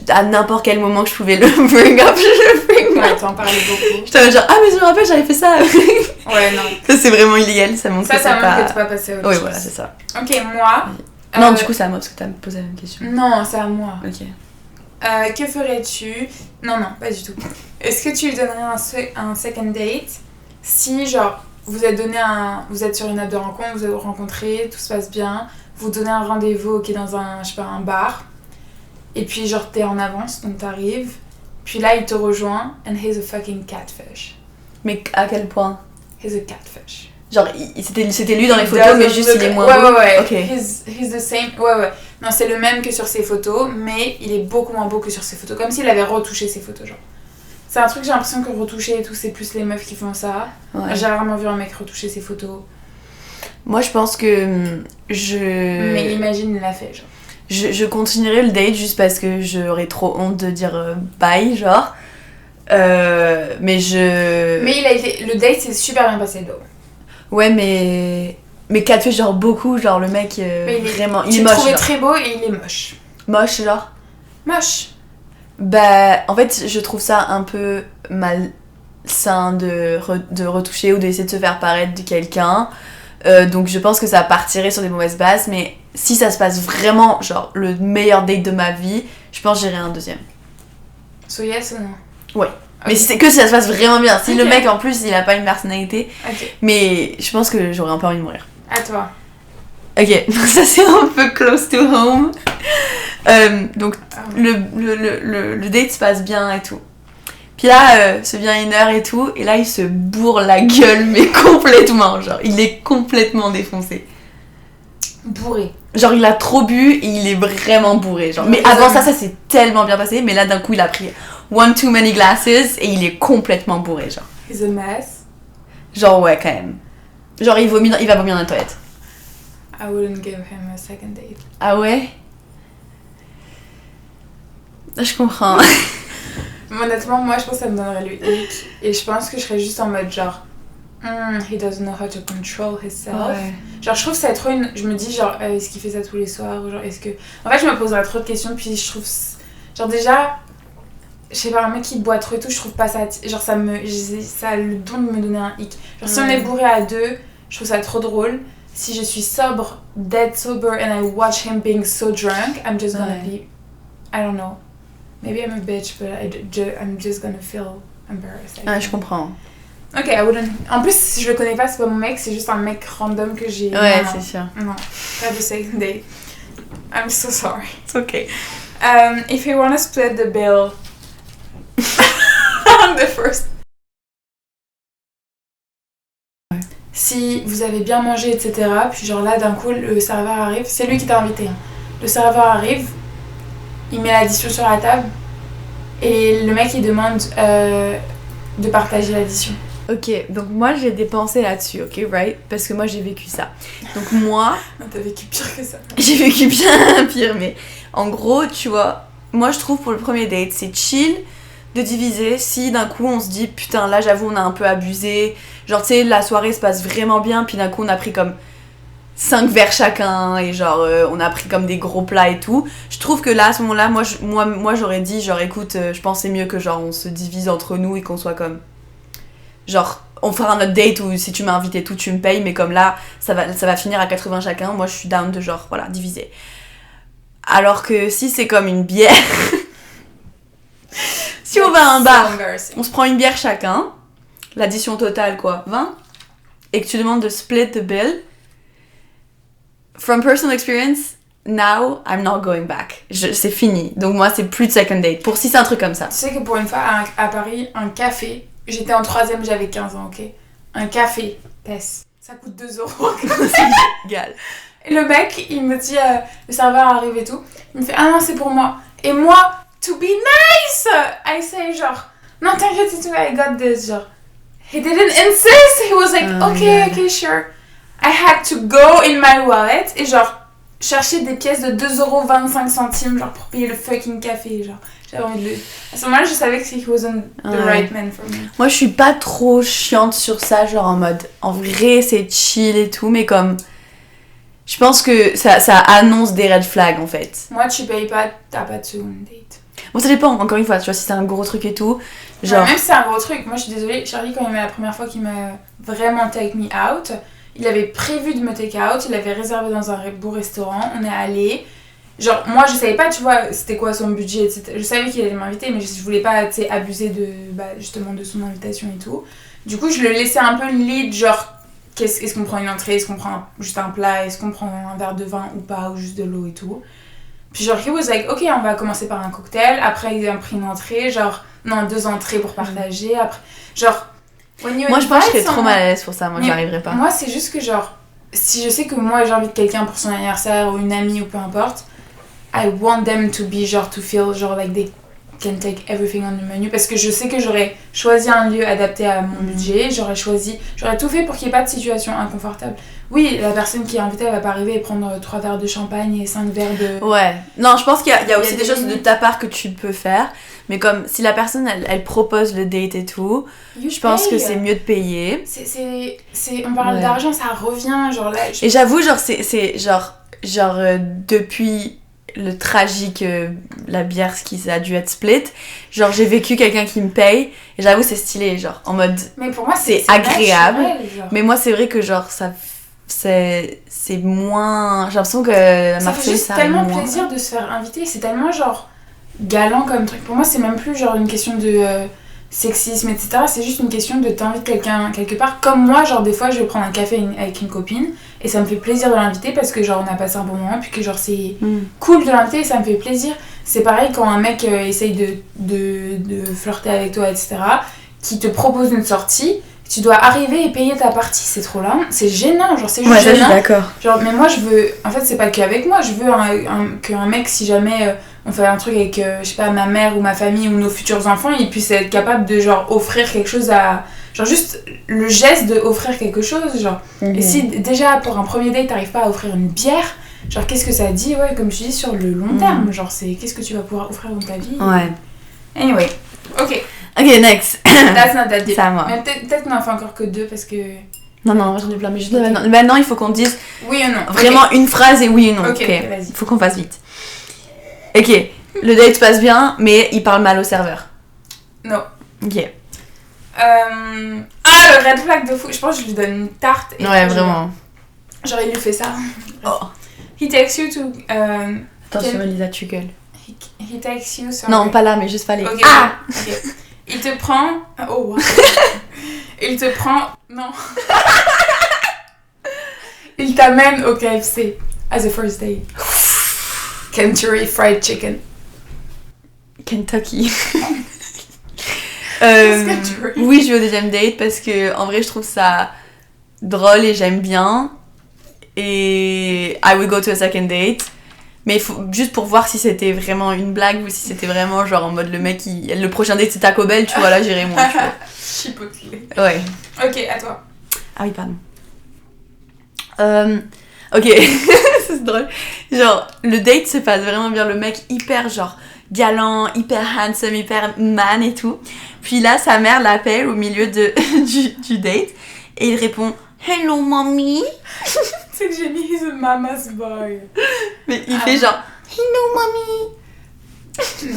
[SPEAKER 1] à n'importe quel moment que je pouvais le bring up, je le bring up.
[SPEAKER 2] Ouais, t'en parlais beaucoup.
[SPEAKER 1] J'étais genre ah mais je me rappelle j'avais fait ça.
[SPEAKER 2] Ouais non.
[SPEAKER 1] Ça c'est vraiment illégal, ça montre
[SPEAKER 2] que c'est pas... que t'es pas passé à autre chose.
[SPEAKER 1] Oui voilà c'est ça.
[SPEAKER 2] Ok moi.
[SPEAKER 1] Non du coup c'est à moi parce que t'as posé la même question.
[SPEAKER 2] Non c'est à moi.
[SPEAKER 1] Ok.
[SPEAKER 2] Que ferais-tu? Non pas du tout. Est-ce que tu lui donnerais un second date si genre vous êtes sur une app de rencontre, vous vous rencontrez, tout se passe bien, vous donnez un rendez-vous dans un bar, et puis genre t'es en avance, donc t'arrives, puis là il te rejoint, and he's a fucking catfish.
[SPEAKER 1] Mais à quel point?
[SPEAKER 2] He's a catfish.
[SPEAKER 1] Genre c'était lui dans les photos, mais juste il est moins beau.
[SPEAKER 2] Ouais.
[SPEAKER 1] Ok.
[SPEAKER 2] He's the same. Ouais. Non, c'est le même que sur ses photos, mais il est beaucoup moins beau que sur ses photos, comme s'il avait retouché ses photos, genre. C'est un truc, j'ai l'impression que retoucher et tout, c'est plus les meufs qui font ça. Ouais. J'ai rarement vu un mec retoucher ses photos.
[SPEAKER 1] Moi, je pense que
[SPEAKER 2] Mais imagine, il l'a fait, genre.
[SPEAKER 1] Je continuerai le date juste parce que j'aurais trop honte de dire bye, genre. Mais
[SPEAKER 2] le date s'est super bien passé, though.
[SPEAKER 1] Ouais, mais catfish, genre beaucoup, genre le mec, vraiment... Il est moche.
[SPEAKER 2] Tu le trouvais très beau et il est moche.
[SPEAKER 1] Moche, genre?
[SPEAKER 2] Moche.
[SPEAKER 1] Bah, en fait, je trouve ça un peu malsain de retoucher ou d'essayer de se faire paraître de quelqu'un. Donc je pense que ça partirait sur des mauvaises bases, mais si ça se passe vraiment, genre, le meilleur date de ma vie, je pense que j'irai un deuxième.
[SPEAKER 2] So yes ou non?
[SPEAKER 1] Ouais. Okay. Mais c'est que si ça se passe vraiment bien. Si le mec, en plus, il a pas une personnalité. Okay. Mais je pense que j'aurais un peu envie de mourir.
[SPEAKER 2] À toi.
[SPEAKER 1] Ok, donc ça c'est un peu close to home. Donc le date se passe bien et tout. Puis là, se vient une heure et tout, et là il se bourre la gueule, mais complètement, genre il est complètement défoncé.
[SPEAKER 2] Bourré.
[SPEAKER 1] Genre il a trop bu et il est vraiment bourré, genre. Mais avant ça s'est tellement bien passé, mais là d'un coup il a pris one too many glasses et il est complètement bourré, genre.
[SPEAKER 2] He's a mess.
[SPEAKER 1] Genre ouais quand même. Genre il va vomir dans la toilette.
[SPEAKER 2] I wouldn't give him a second date.
[SPEAKER 1] Ah ouais? Je comprends.
[SPEAKER 2] Honnêtement, moi je pense que ça me donnerait le hic. Et je pense que je serais juste en mode genre he doesn't know how to control himself. Ouais. Genre je trouve que ça trop une... Je me dis genre est-ce qu'il fait ça tous les soirs ou genre est-ce que... En fait je me poserais trop de questions puis je trouve... Genre déjà... Je sais pas, un mec qui boit trop et tout, je trouve pas ça... Genre ça a le don de me donner un hic. Genre si on est bourré à deux, je trouve ça trop drôle. si je suis sobre, dead sober, and I watch him being so drunk, I'm just gonna be, I don't know, maybe I'm a bitch, but I'm just gonna feel embarrassed.
[SPEAKER 1] Je comprends.
[SPEAKER 2] Ok, I wouldn't. En plus, je le connais pas, c'est pas mon mec, c'est juste un mec random que j'ai.
[SPEAKER 1] Ouais, c'est sûr.
[SPEAKER 2] Non, pas de second date. I'm so sorry.
[SPEAKER 1] It's okay.
[SPEAKER 2] If you wanna split the bill, the first. Si vous avez bien mangé, etc., puis genre là, d'un coup, le serveur arrive, c'est lui qui t'a invité. Hein. Le serveur arrive, il met l'addition sur la table, et le mec, il demande de partager l'addition.
[SPEAKER 1] Ok, donc moi j'ai des pensées là-dessus, ok, right? Parce que moi j'ai vécu ça. Donc moi...
[SPEAKER 2] Non, t'as vécu pire que ça.
[SPEAKER 1] J'ai vécu bien pire, mais en gros, tu vois, moi je trouve pour le premier date, c'est chill de diviser si d'un coup on se dit putain là j'avoue on a un peu abusé. Genre tu sais, la soirée se passe vraiment bien, puis d'un coup on a pris comme 5 verres chacun et genre on a pris comme des gros plats et tout. Je trouve que là à ce moment-là, moi j'aurais dit genre écoute, je pense c'est mieux que genre on se divise entre nous et qu'on soit comme... Genre, on fera notre date où si tu m'as invité tout, tu me payes, mais comme là, ça va finir à 80 chacun. Moi, je suis down de genre, voilà, diviser. Alors que si c'est comme une bière... si on va à un bar, on se prend une bière chacun, l'addition totale, quoi, 20, et que tu demandes de split the bill, from personal experience, now, I'm not going back. C'est fini. Donc moi, c'est plus de second date. Pour si c'est un truc comme ça.
[SPEAKER 2] Tu sais que pour une fois, à Paris, un café... J'étais en 3ème, j'avais 15 ans, ok. Un café, Tess, ça coûte 2€.
[SPEAKER 1] C'est égal.
[SPEAKER 2] Et le mec, il me dit, le serveur arrive et tout. Il me fait, ah non, c'est pour moi. Et moi, to be nice, I say genre, non, t'inquiète, c'est tout, I got this, genre. He didn't insist, he was like, okay, sure. I had to go in my wallet et genre, chercher des pièces de 2,25€, genre, pour payer le fucking café, genre. J'avais envie de le... À ce moment-là, je savais que he wasn't the right man for me.
[SPEAKER 1] Moi, je suis pas trop chiante sur ça, genre en mode... En vrai, c'est chill et tout, mais comme... Je pense que ça annonce des red flags, en fait.
[SPEAKER 2] Moi, tu payes pas, t'as pas de second date.
[SPEAKER 1] Bon, ça dépend, encore une fois, tu vois, si c'est un gros truc et tout, genre...
[SPEAKER 2] Ouais, même si c'est un gros truc, moi, je suis désolée, Charlie, quand il m'a la première fois qu'il m'a vraiment take me out, il avait prévu de me take out, il avait réservé dans un beau restaurant, on est allés... Genre, moi, je savais pas, tu vois, c'était quoi son budget, etc. Je savais qu'il allait m'inviter, mais je voulais pas, tu sais, abuser de, justement, de son invitation et tout. Du coup, je le laissais un peu lead, genre, est-ce qu'on prend une entrée, est-ce qu'on prend juste un plat, est-ce qu'on prend un verre de vin ou pas, ou juste de l'eau et tout. Puis genre, he was like, ok, on va commencer par un cocktail, après il a pris une entrée, genre, non, 2 entrées pour partager, après, genre...
[SPEAKER 1] Moi, je pense que je serais trop mal à l'aise pour ça, moi, j'y arriverais pas.
[SPEAKER 2] Moi, c'est juste que genre, si je sais que moi, j'invite quelqu'un pour son anniversaire, ou une amie, ou peu importe, I want them to be genre to feel genre like they can take everything on the menu parce que je sais que j'aurais choisi un lieu adapté à mon budget, j'aurais tout fait pour qu'il n'y ait pas de situation inconfortable. Oui, la personne qui est invitée, elle va pas arriver et prendre 3 verres de champagne et 5 verres de...
[SPEAKER 1] Ouais, non, je pense qu'il y a aussi des choses de ta part que tu peux faire, mais comme si la personne, elle propose le date et tout, je pense que c'est mieux de payer.
[SPEAKER 2] On parle d'argent, ça revient, genre là...
[SPEAKER 1] Et j'avoue, genre, c'est genre depuis... le tragique, la bière qui a dû être split, genre j'ai vécu quelqu'un qui me paye et j'avoue c'est stylé, genre en mode
[SPEAKER 2] mais pour moi
[SPEAKER 1] c'est agréable
[SPEAKER 2] naturel,
[SPEAKER 1] mais moi c'est vrai que genre ça c'est moins, j'ai l'impression que Marseille
[SPEAKER 2] ça fait tellement plaisir de se faire inviter, c'est tellement genre galant comme truc. Pour moi c'est même plus genre une question de sexisme etc, c'est juste une question de t'inviter quelqu'un quelque part. Comme moi, genre des fois je vais prendre un café avec une copine et ça me fait plaisir de l'inviter parce que genre on a passé un bon moment puis que genre c'est cool de l'inviter et ça me fait plaisir. C'est pareil quand un mec essaye de flirter avec toi etc, qui te propose une sortie, tu dois arriver et payer ta partie, c'est trop lent, c'est gênant, genre c'est juste gênant.
[SPEAKER 1] Je suis d'accord.
[SPEAKER 2] Genre mais moi je veux, en fait c'est pas qu'avec moi, je veux qu'un mec si jamais on fait un truc avec je sais pas ma mère ou ma famille ou nos futurs enfants, ils puissent être capables de genre offrir quelque chose à, genre juste le geste de offrir quelque chose, genre. Et si déjà pour un premier date t'arrives pas à offrir une bière, genre qu'est-ce que ça dit, ouais, comme tu dis, sur le long terme, genre c'est qu'est-ce que tu vas pouvoir offrir dans ta vie.
[SPEAKER 1] Ouais.
[SPEAKER 2] Anyway, ok,
[SPEAKER 1] next.
[SPEAKER 2] that's not that deep.
[SPEAKER 1] C'est à moi.
[SPEAKER 2] Mais peut-être qu'on en fait encore que 2 parce que...
[SPEAKER 1] Non, j'en ai plein, mais juste maintenant il faut qu'on dise
[SPEAKER 2] oui ou non.
[SPEAKER 1] Vraiment une phrase et oui ou non.
[SPEAKER 2] Ok, vas-y.
[SPEAKER 1] Il faut qu'on fasse vite. Ok, le date se passe bien, mais il parle mal au serveur.
[SPEAKER 2] Non.
[SPEAKER 1] Ok.
[SPEAKER 2] Le red flag de fou, je pense que je lui donne une tarte. Et
[SPEAKER 1] ouais, vraiment.
[SPEAKER 2] Genre, il lui fait ça.
[SPEAKER 1] Oh.
[SPEAKER 2] He takes you to...
[SPEAKER 1] Attention, Elisa, tu gueules.
[SPEAKER 2] He takes you... Sorry.
[SPEAKER 1] Non, pas là, mais juste fallait.
[SPEAKER 2] Okay,
[SPEAKER 1] Ah
[SPEAKER 2] okay. Il te prend... Oh, wow. Il te prend... Non. Il t'amène au KFC as a first date. Kentucky Fried Chicken.
[SPEAKER 1] Kentucky.
[SPEAKER 2] Kentucky.
[SPEAKER 1] Oui, je vais au deuxième date parce que en vrai, je trouve ça drôle et j'aime bien. Et I would go to a second date. Mais juste pour voir si c'était vraiment une blague ou si c'était vraiment genre en mode le mec, le prochain date c'est Taco Bell, tu vois, là j'irai moins.
[SPEAKER 2] Chipotle.
[SPEAKER 1] Ouais.
[SPEAKER 2] Ok, à toi.
[SPEAKER 1] Ah oui, pardon. Ok, c'est drôle. Genre, le date se passe vraiment bien, le mec hyper genre galant, hyper handsome, hyper man et tout. Puis là, sa mère l'appelle au milieu du date et il répond « Hello, mommy !»
[SPEAKER 2] C'est que j'ai mis « He's a mama's boy ».
[SPEAKER 1] Mais il fait genre « Hello, mommy !»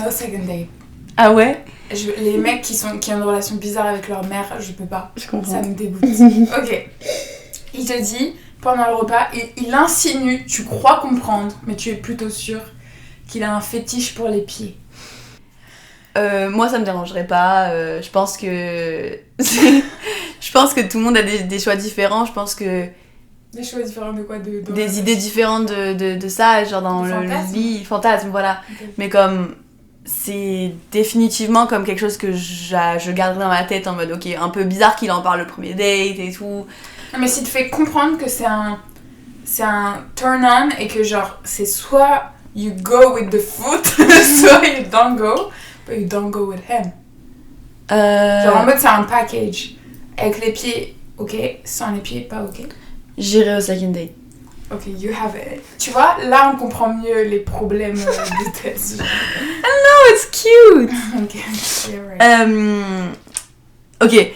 [SPEAKER 2] No second date.
[SPEAKER 1] Ah ouais?
[SPEAKER 2] Les mecs qui ont une relation bizarre avec leur mère, je peux pas.
[SPEAKER 1] Je comprends.
[SPEAKER 2] Ça me dégoûte. Ok. Il te dit, pendant le repas, il insinue, tu crois comprendre, mais tu es plutôt sûr qu'il a un fétiche pour les pieds.
[SPEAKER 1] Moi, ça me dérangerait pas. Je pense que... je pense que tout le monde a des choix différents. Je pense que...
[SPEAKER 2] Des choix différents de quoi
[SPEAKER 1] des idées différentes de ça, genre dans le lit, fantasme, voilà. Okay. Mais comme... c'est définitivement comme quelque chose que je garderai dans ma tête en mode ok, un peu bizarre qu'il en parle le premier date et tout.
[SPEAKER 2] Non, mais s'il te fait comprendre que c'est un turn on et que genre c'est soit you go with the foot soit you don't go but you don't go with him. Genre en mode c'est un package avec les pieds ok, sans les pieds pas ok.
[SPEAKER 1] J'irai au second date.
[SPEAKER 2] Ok, you have it. Tu vois, là on comprend mieux les problèmes de test.
[SPEAKER 1] No, it's cute.
[SPEAKER 2] Ok, you're right.
[SPEAKER 1] Ok,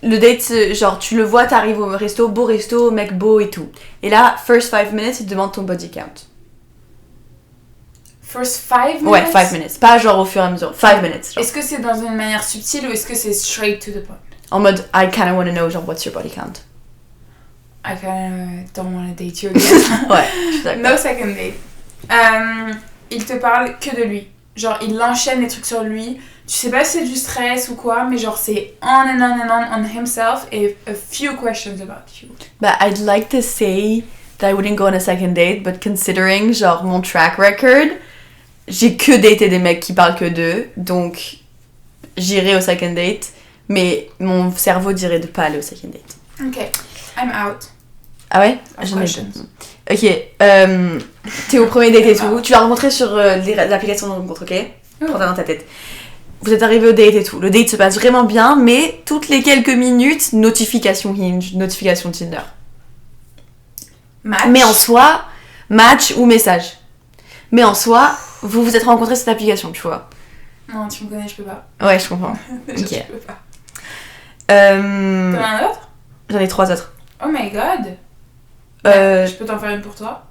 [SPEAKER 1] le date, genre tu le vois, t'arrives au resto, beau resto, mec beau et tout. Et là, first 5 minutes, il te demande ton body count.
[SPEAKER 2] First 5 minutes?
[SPEAKER 1] Ouais, 5 minutes. Pas genre au fur et à mesure. 5 minutes. Genre.
[SPEAKER 2] Est-ce que c'est dans une manière subtile ou est-ce que c'est straight to the point?
[SPEAKER 1] En mode, I kinda wanna know, genre, what's your body count?
[SPEAKER 2] I kinda don't wanna date you again.
[SPEAKER 1] Ouais, je suis d'accord.
[SPEAKER 2] No second date. Il te parle que de lui. Genre, il enchaîne des trucs sur lui. Tu sais pas si c'est du stress ou quoi, mais genre, c'est on and on and on himself et a few questions about you.
[SPEAKER 1] But I'd like to say that I wouldn't go on a second date, but considering, genre, mon track record, j'ai que daté des mecs qui parlent que d'eux, donc j'irai au second date, mais mon cerveau dirait de pas aller au second date.
[SPEAKER 2] Ok, I'm out.
[SPEAKER 1] Ah ouais?
[SPEAKER 2] J'en ai.
[SPEAKER 1] Ok, t'es au premier date et tout, tu l'as rencontré sur les applications de rencontre, ok? Prends ça dans ta tête. Vous êtes arrivés au date et tout, le date se passe vraiment bien, mais toutes les quelques minutes, notification Hinge, notification Tinder.
[SPEAKER 2] Match.
[SPEAKER 1] Mais en soi, match ou message. Mais en soi, vous vous êtes rencontrés sur cette application, tu vois.
[SPEAKER 2] Non, tu me connais, je peux pas.
[SPEAKER 1] Ouais, je comprends.
[SPEAKER 2] Je peux pas.
[SPEAKER 1] T'en
[SPEAKER 2] as un autre?
[SPEAKER 1] J'en ai 3 autres.
[SPEAKER 2] Oh my god. Je peux t'en faire une pour toi?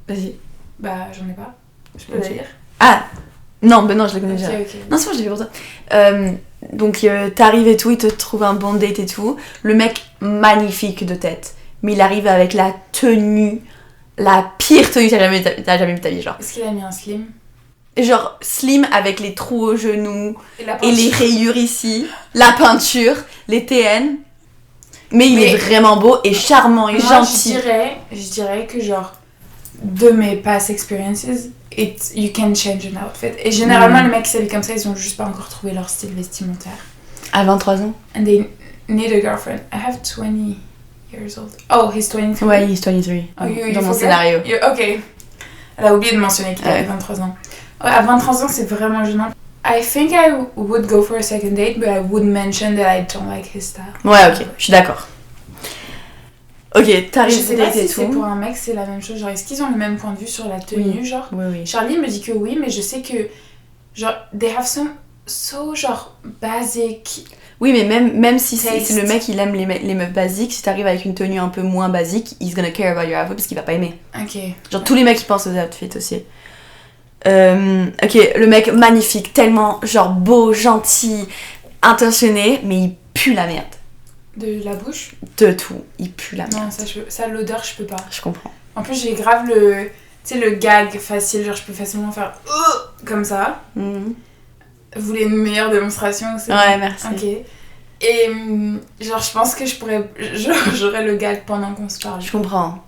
[SPEAKER 1] Vas-y.
[SPEAKER 2] Bah, j'en ai pas. Je peux la lire.
[SPEAKER 1] Ah non, ben non, je la connais déjà.
[SPEAKER 2] Okay.
[SPEAKER 1] Non, c'est bon, je l'ai vu pour toi. Donc, t'arrives et tout, il te trouve un bon date et tout. Le mec, magnifique de tête. Mais il arrive avec la tenue, la pire tenue que t'as jamais vu de ta vie, genre.
[SPEAKER 2] Est-ce qu'il a mis un slim?
[SPEAKER 1] Genre, slim avec les trous aux genoux
[SPEAKER 2] et
[SPEAKER 1] les rayures ici, la peinture, les TN. Mais il est vraiment beau et charmant et gentil.
[SPEAKER 2] Je dirais que genre, de mes past experiences, you can change an outfit. Et généralement, les mecs qui s'habillent comme ça, ils ont juste pas encore trouvé leur style vestimentaire.
[SPEAKER 1] À 23 ans?
[SPEAKER 2] And they need a girlfriend. I have 20 years old. Oh, he's 23?
[SPEAKER 1] Ouais, he's 23. Dans mon scénario.
[SPEAKER 2] Ok. Elle a oublié de mentionner qu'il avait 23 ans. Ouais, à 23 ans, c'est vraiment gênant. I think I would go for a second date, but I would mention that I don't like his style.
[SPEAKER 1] Ouais, ok, je suis d'accord. Ok, t'arrives
[SPEAKER 2] je sais pas si c'est pour un mec, c'est la même chose. Genre, est-ce qu'ils ont le même point de vue sur la tenue,
[SPEAKER 1] oui.
[SPEAKER 2] genre?
[SPEAKER 1] Oui.
[SPEAKER 2] Charlie me dit que oui, mais je sais que genre, they have some so genre basic.
[SPEAKER 1] Oui, mais même si le mec il aime les meufs basiques, si t'arrives avec une tenue un peu moins basique, he's gonna care about your outfit parce qu'il va pas aimer.
[SPEAKER 2] Ok.
[SPEAKER 1] Genre tous les mecs ils pensent aux outfits aussi. Ok, le mec magnifique, tellement genre beau, gentil, intentionné, mais il pue la merde.
[SPEAKER 2] De la bouche?
[SPEAKER 1] De tout. Il pue la merde.
[SPEAKER 2] Non, ça l'odeur, je peux pas.
[SPEAKER 1] Je comprends.
[SPEAKER 2] En plus, j'ai grave tu sais, le gag facile, genre je peux facilement faire comme ça. Vous voulez une meilleure démonstration?
[SPEAKER 1] Ouais, merci.
[SPEAKER 2] Ok. Et genre, je pense que j'aurais le gag pendant qu'on se parle.
[SPEAKER 1] Je comprends.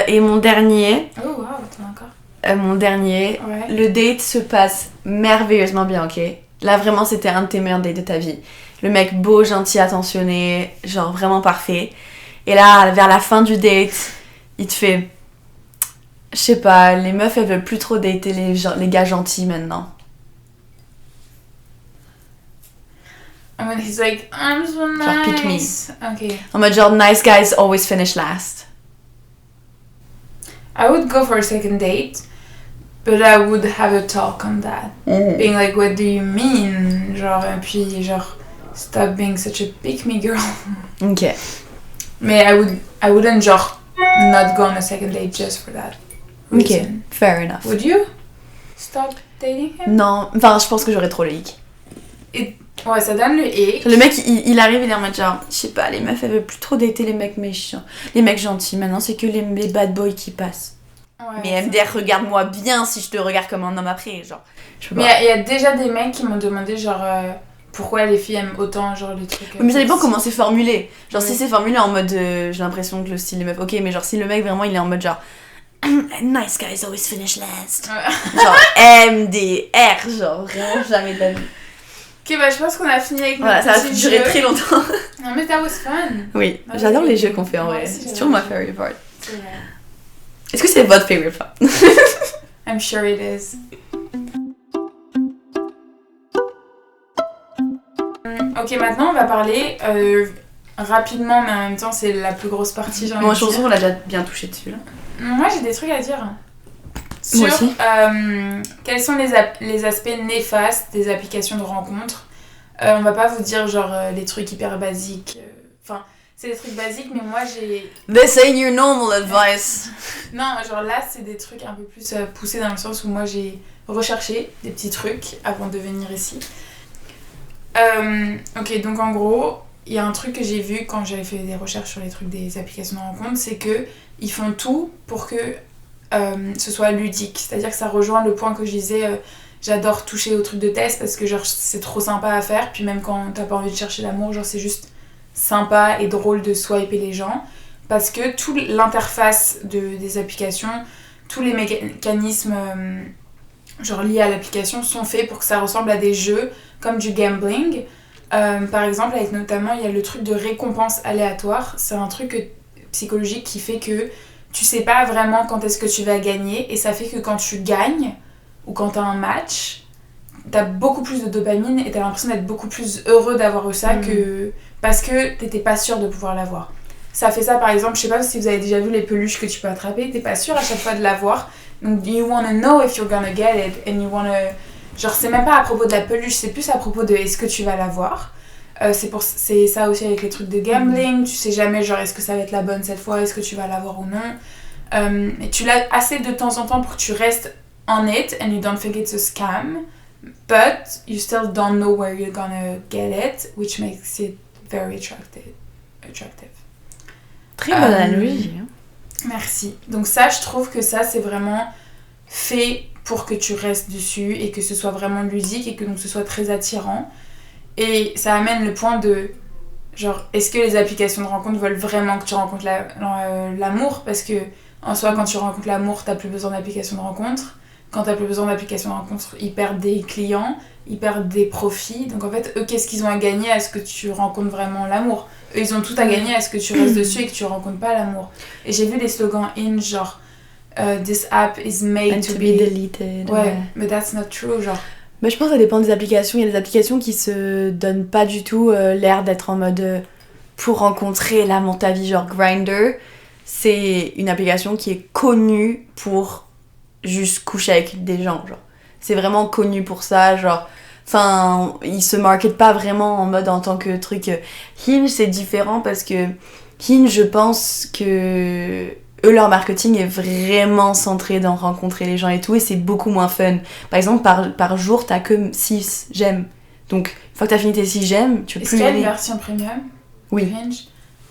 [SPEAKER 1] Et mon dernier...
[SPEAKER 2] Oh, waouh, t'en as encore?
[SPEAKER 1] Mon dernier,
[SPEAKER 2] ouais.
[SPEAKER 1] Le date se passe merveilleusement bien, ok? Là, vraiment, c'était un de tes meilleurs dates de ta vie. Le mec beau, gentil, attentionné, genre vraiment parfait. Et là, vers la fin du date, il te fait... Je sais pas, les meufs, elles veulent plus trop dater les gars gentils maintenant.
[SPEAKER 2] And when he's like, I'm so nice.
[SPEAKER 1] Genre, pick me.
[SPEAKER 2] Ok.
[SPEAKER 1] En mode genre, nice guys always finish last.
[SPEAKER 2] I would go for a second date, but I would have a talk on that. Being like, what do you mean? Genre, et puis genre, stop being such a pick-me girl.
[SPEAKER 1] Ok.
[SPEAKER 2] Mais I wouldn't genre not go on a second date just for that reason.
[SPEAKER 1] Ok, fair enough.
[SPEAKER 2] Would you stop dating him?
[SPEAKER 1] Non, enfin, je pense que j'aurais trop le hic.
[SPEAKER 2] Ouais, ça donne le hic.
[SPEAKER 1] Le mec, il arrive, il est en mode genre, je sais pas, les meufs, elles veulent plus trop dater les mecs méchants. Les mecs gentils, maintenant, c'est que les bad boys qui passent.
[SPEAKER 2] Ouais,
[SPEAKER 1] mais MDR, regarde-moi bien si je te regarde comme un homme après, genre. Je peux pas.
[SPEAKER 2] Mais il y a déjà des mecs qui m'ont demandé, genre, pourquoi les filles aiment autant, genre, les trucs...
[SPEAKER 1] mais ça dépend comment c'est formulé. Genre,
[SPEAKER 2] ouais.
[SPEAKER 1] si c'est formulé en mode, j'ai l'impression que le style des meufs, ok, mais genre, si le mec, vraiment, il est en mode genre, nice guys always finish last.
[SPEAKER 2] Ouais.
[SPEAKER 1] Genre, MDR, genre, vraiment jamais de la vie.
[SPEAKER 2] Ok, bah je pense qu'on a fini avec
[SPEAKER 1] voilà,
[SPEAKER 2] notre
[SPEAKER 1] ça va durer très longtemps.
[SPEAKER 2] Non mais that was fun.
[SPEAKER 1] Oui,
[SPEAKER 2] Ah,
[SPEAKER 1] j'adore
[SPEAKER 2] oui.
[SPEAKER 1] les jeux qu'on fait en
[SPEAKER 2] Moi
[SPEAKER 1] vrai.
[SPEAKER 2] aussi,
[SPEAKER 1] C'est toujours ma
[SPEAKER 2] j'adore.
[SPEAKER 1] favorite part.
[SPEAKER 2] C'est vrai.
[SPEAKER 1] Est-ce que c'est votre favorite part?
[SPEAKER 2] I'm sure it is. Ok, maintenant on va parler rapidement, mais en même temps c'est la plus grosse partie.
[SPEAKER 1] Bon, chanson, on l'a déjà bien touché dessus là.
[SPEAKER 2] Moi j'ai des trucs à dire.
[SPEAKER 1] Moi
[SPEAKER 2] Sur
[SPEAKER 1] aussi.
[SPEAKER 2] quels sont les aspects néfastes des applications de rencontres. On va pas vous dire genre les trucs hyper basiques. Enfin, c'est des trucs basiques, mais moi j'ai...
[SPEAKER 1] This ain't your normal advice.
[SPEAKER 2] Non, genre là c'est des trucs un peu plus poussés dans le sens où moi j'ai recherché des petits trucs avant de venir ici. Ok, donc en gros, il y a un truc que j'ai vu quand j'avais fait des recherches sur les trucs des applications de rencontres, c'est que ils font tout pour que ce soit ludique. C'est-à-dire que ça rejoint le point que je disais, j'adore toucher aux trucs de test parce que genre c'est trop sympa à faire, puis même quand t'as pas envie de chercher l'amour, genre c'est juste sympa et drôle de swiper les gens, parce que toute l'interface des applications, tous les mécanismes genre liés à l'application sont faits pour que ça ressemble à des jeux comme du gambling. Par exemple, avec notamment il y a le truc de récompense aléatoire. C'est un truc psychologique qui fait que tu sais pas vraiment quand est-ce que tu vas gagner, et ça fait que quand tu gagnes ou quand t'as un match, t'as beaucoup plus de dopamine et t'as l'impression d'être beaucoup plus heureux d'avoir eu ça que parce que t'étais pas sûr de pouvoir l'avoir. Ça fait ça par exemple, je sais pas si vous avez déjà vu les peluches que tu peux attraper, t'es pas sûr à chaque fois de l'avoir, donc you wanna know if you're gonna get it and you wanna... Genre c'est même pas à propos de la peluche, c'est plus à propos de est-ce que tu vas l'avoir. C'est ça aussi avec les trucs de gambling, tu sais jamais genre est-ce que ça va être la bonne cette fois, est-ce que tu vas l'avoir ou non. Et tu l'as assez de temps en temps pour que tu restes on it and you don't think it's a scam, but you still don't know where you're gonna get it, which makes it very attractive.
[SPEAKER 1] Très bonne analogie.
[SPEAKER 2] Merci. Donc ça, je trouve que ça, c'est vraiment fait pour que tu restes dessus et que ce soit vraiment ludique et que donc ce soit très attirant. Et ça amène le point de, genre, est-ce que les applications de rencontre veulent vraiment que tu rencontres l'amour? Parce que, en soi, quand tu rencontres l'amour, t'as plus besoin d'applications de rencontre. Quand t'as plus besoin d'applications de rencontre, ils perdent des clients, ils perdent des profits. Donc en fait, eux, qu'est-ce qu'ils ont à gagner à ce que tu rencontres vraiment l'amour? Eux, ils ont tout à gagner à ce que tu restes dessus et que tu rencontres pas l'amour. Et j'ai vu des slogans genre this app is made to be
[SPEAKER 1] deleted.
[SPEAKER 2] Ouais, mais that's not true, genre.
[SPEAKER 1] Bah, je pense que ça dépend des applications. Il y a des applications qui se donnent pas du tout l'air d'être en mode pour rencontrer l'âme de ta vie, genre Grindr. C'est une application qui est connue pour juste coucher avec des gens, genre. C'est vraiment connu pour ça, genre. Enfin, ils se marketent pas vraiment en mode en tant que truc. Hinge, c'est différent parce que Hinge, je pense que eux, leur marketing est vraiment centré dans rencontrer les gens et tout, et c'est beaucoup moins fun. Par exemple, par jour, t'as que 6 j'aime. Donc, une fois que t'as fini tes 6 gemmes, tu peux
[SPEAKER 2] Est-ce
[SPEAKER 1] plus
[SPEAKER 2] qu'il y a une
[SPEAKER 1] aller.
[SPEAKER 2] version premium
[SPEAKER 1] Oui.
[SPEAKER 2] de Hinge?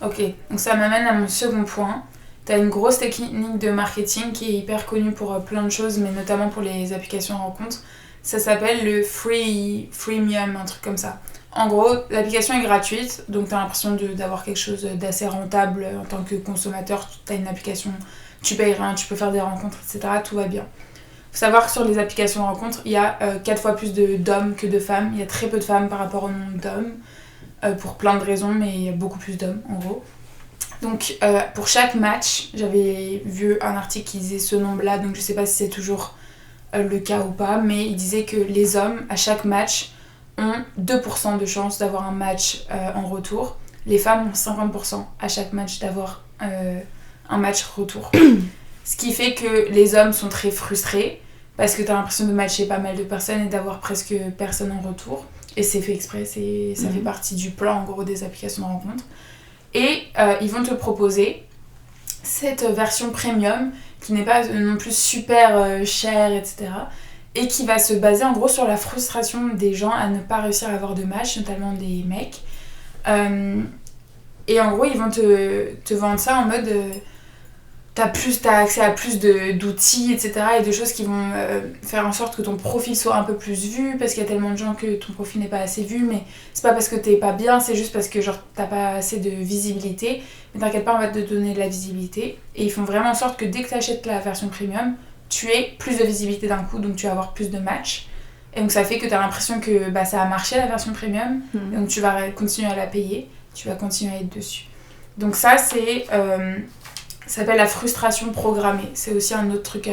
[SPEAKER 2] Ok, donc ça m'amène à mon second point. T'as une grosse technique de marketing qui est hyper connue pour plein de choses, mais notamment pour les applications de rencontres. Ça s'appelle le freemium, un truc comme ça. En gros, l'application est gratuite, donc t'as l'impression d'avoir quelque chose d'assez rentable en tant que consommateur. T'as une application, tu payes rien, tu peux faire des rencontres, etc. Tout va bien. Faut savoir que sur les applications de rencontres, il y a 4 fois plus d'hommes que de femmes. Il y a très peu de femmes par rapport au nombre d'hommes, pour plein de raisons, mais il y a beaucoup plus d'hommes en gros. Donc pour chaque match, j'avais vu un article qui disait ce nombre-là, donc je sais pas si c'est toujours le cas ou pas, mais il disait que les hommes, à chaque match, ont 2% de chance d'avoir un match en retour. Les femmes ont 50% à chaque match d'avoir un match retour. Ce qui fait que les hommes sont très frustrés, parce que t'as l'impression de matcher pas mal de personnes et d'avoir presque personne en retour. Et c'est fait exprès, ça fait partie du plan en gros des applications de rencontre. Et ils vont te proposer cette version premium qui n'est pas non plus super chère, etc. Et qui va se baser en gros sur la frustration des gens à ne pas réussir à avoir de match, notamment des mecs. Et en gros, ils vont te vendre ça en mode... T'as accès à plus d'outils, etc. et de choses qui vont faire en sorte que ton profil soit un peu plus vu, parce qu'il y a tellement de gens que ton profil n'est pas assez vu, mais c'est pas parce que t'es pas bien, c'est juste parce que genre t'as pas assez de visibilité. Mais t'inquiète pas, on va te donner de la visibilité. Et ils font vraiment en sorte que dès que t'achètes la version premium, tu aies plus de visibilité d'un coup, donc tu vas avoir plus de matchs. Et donc ça fait que t'as l'impression que ça a marché la version premium, et donc tu vas continuer à la payer, tu vas continuer à être dessus. Donc ça c'est... ça s'appelle la frustration programmée. C'est aussi un autre truc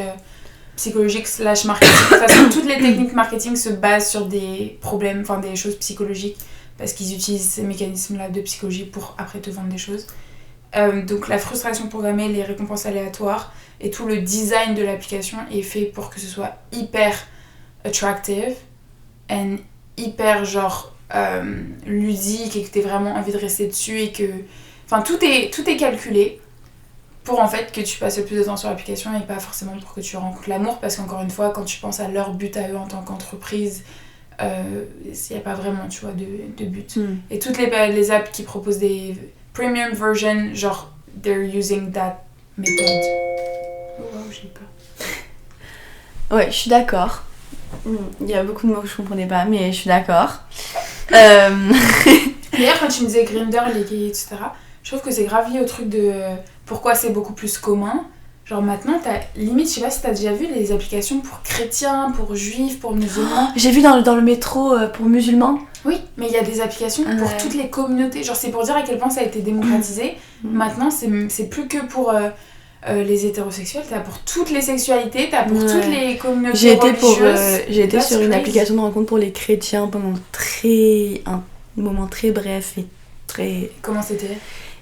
[SPEAKER 2] psychologique / marketing. De toute façon, toutes les techniques marketing se basent sur des problèmes, enfin des choses psychologiques, parce qu'ils utilisent ces mécanismes-là de psychologie pour après te vendre des choses. Donc la frustration programmée, les récompenses aléatoires et tout le design de l'application est fait pour que ce soit hyper attractive et hyper genre ludique et que t'aies vraiment envie de rester dessus et que... Enfin tout est calculé pour en fait que tu passes le plus de temps sur l'application et pas forcément pour que tu rencontres l'amour, parce qu'encore une fois quand tu penses à leur but à eux en tant qu'entreprise, il n'y a pas vraiment tu vois de but. Et toutes les apps qui proposent des premium versions, genre they're using that method. Oh wow, j'ai peur.
[SPEAKER 1] Ouais, je suis d'accord. Il y a beaucoup de mots que je comprenais pas, mais je suis d'accord.
[SPEAKER 2] D'ailleurs quand tu me disais Grindr, les gays, etc., je trouve que c'est grave lié au truc de pourquoi c'est beaucoup plus commun. Genre maintenant, t'as limite, je sais pas si t'as déjà vu les applications pour chrétiens, pour juifs, pour musulmans.
[SPEAKER 1] J'ai vu dans le métro pour musulmans.
[SPEAKER 2] Oui, mais il y a des applications pour toutes les communautés. Genre c'est pour dire à quel point ça a été démocratisé. Maintenant, c'est plus que pour les hétérosexuels, t'as pour toutes les sexualités, t'as pour toutes les communautés religieuses.
[SPEAKER 1] J'ai été sur une application de rencontre pour les chrétiens pendant un moment très bref et très...
[SPEAKER 2] Comment c'était ?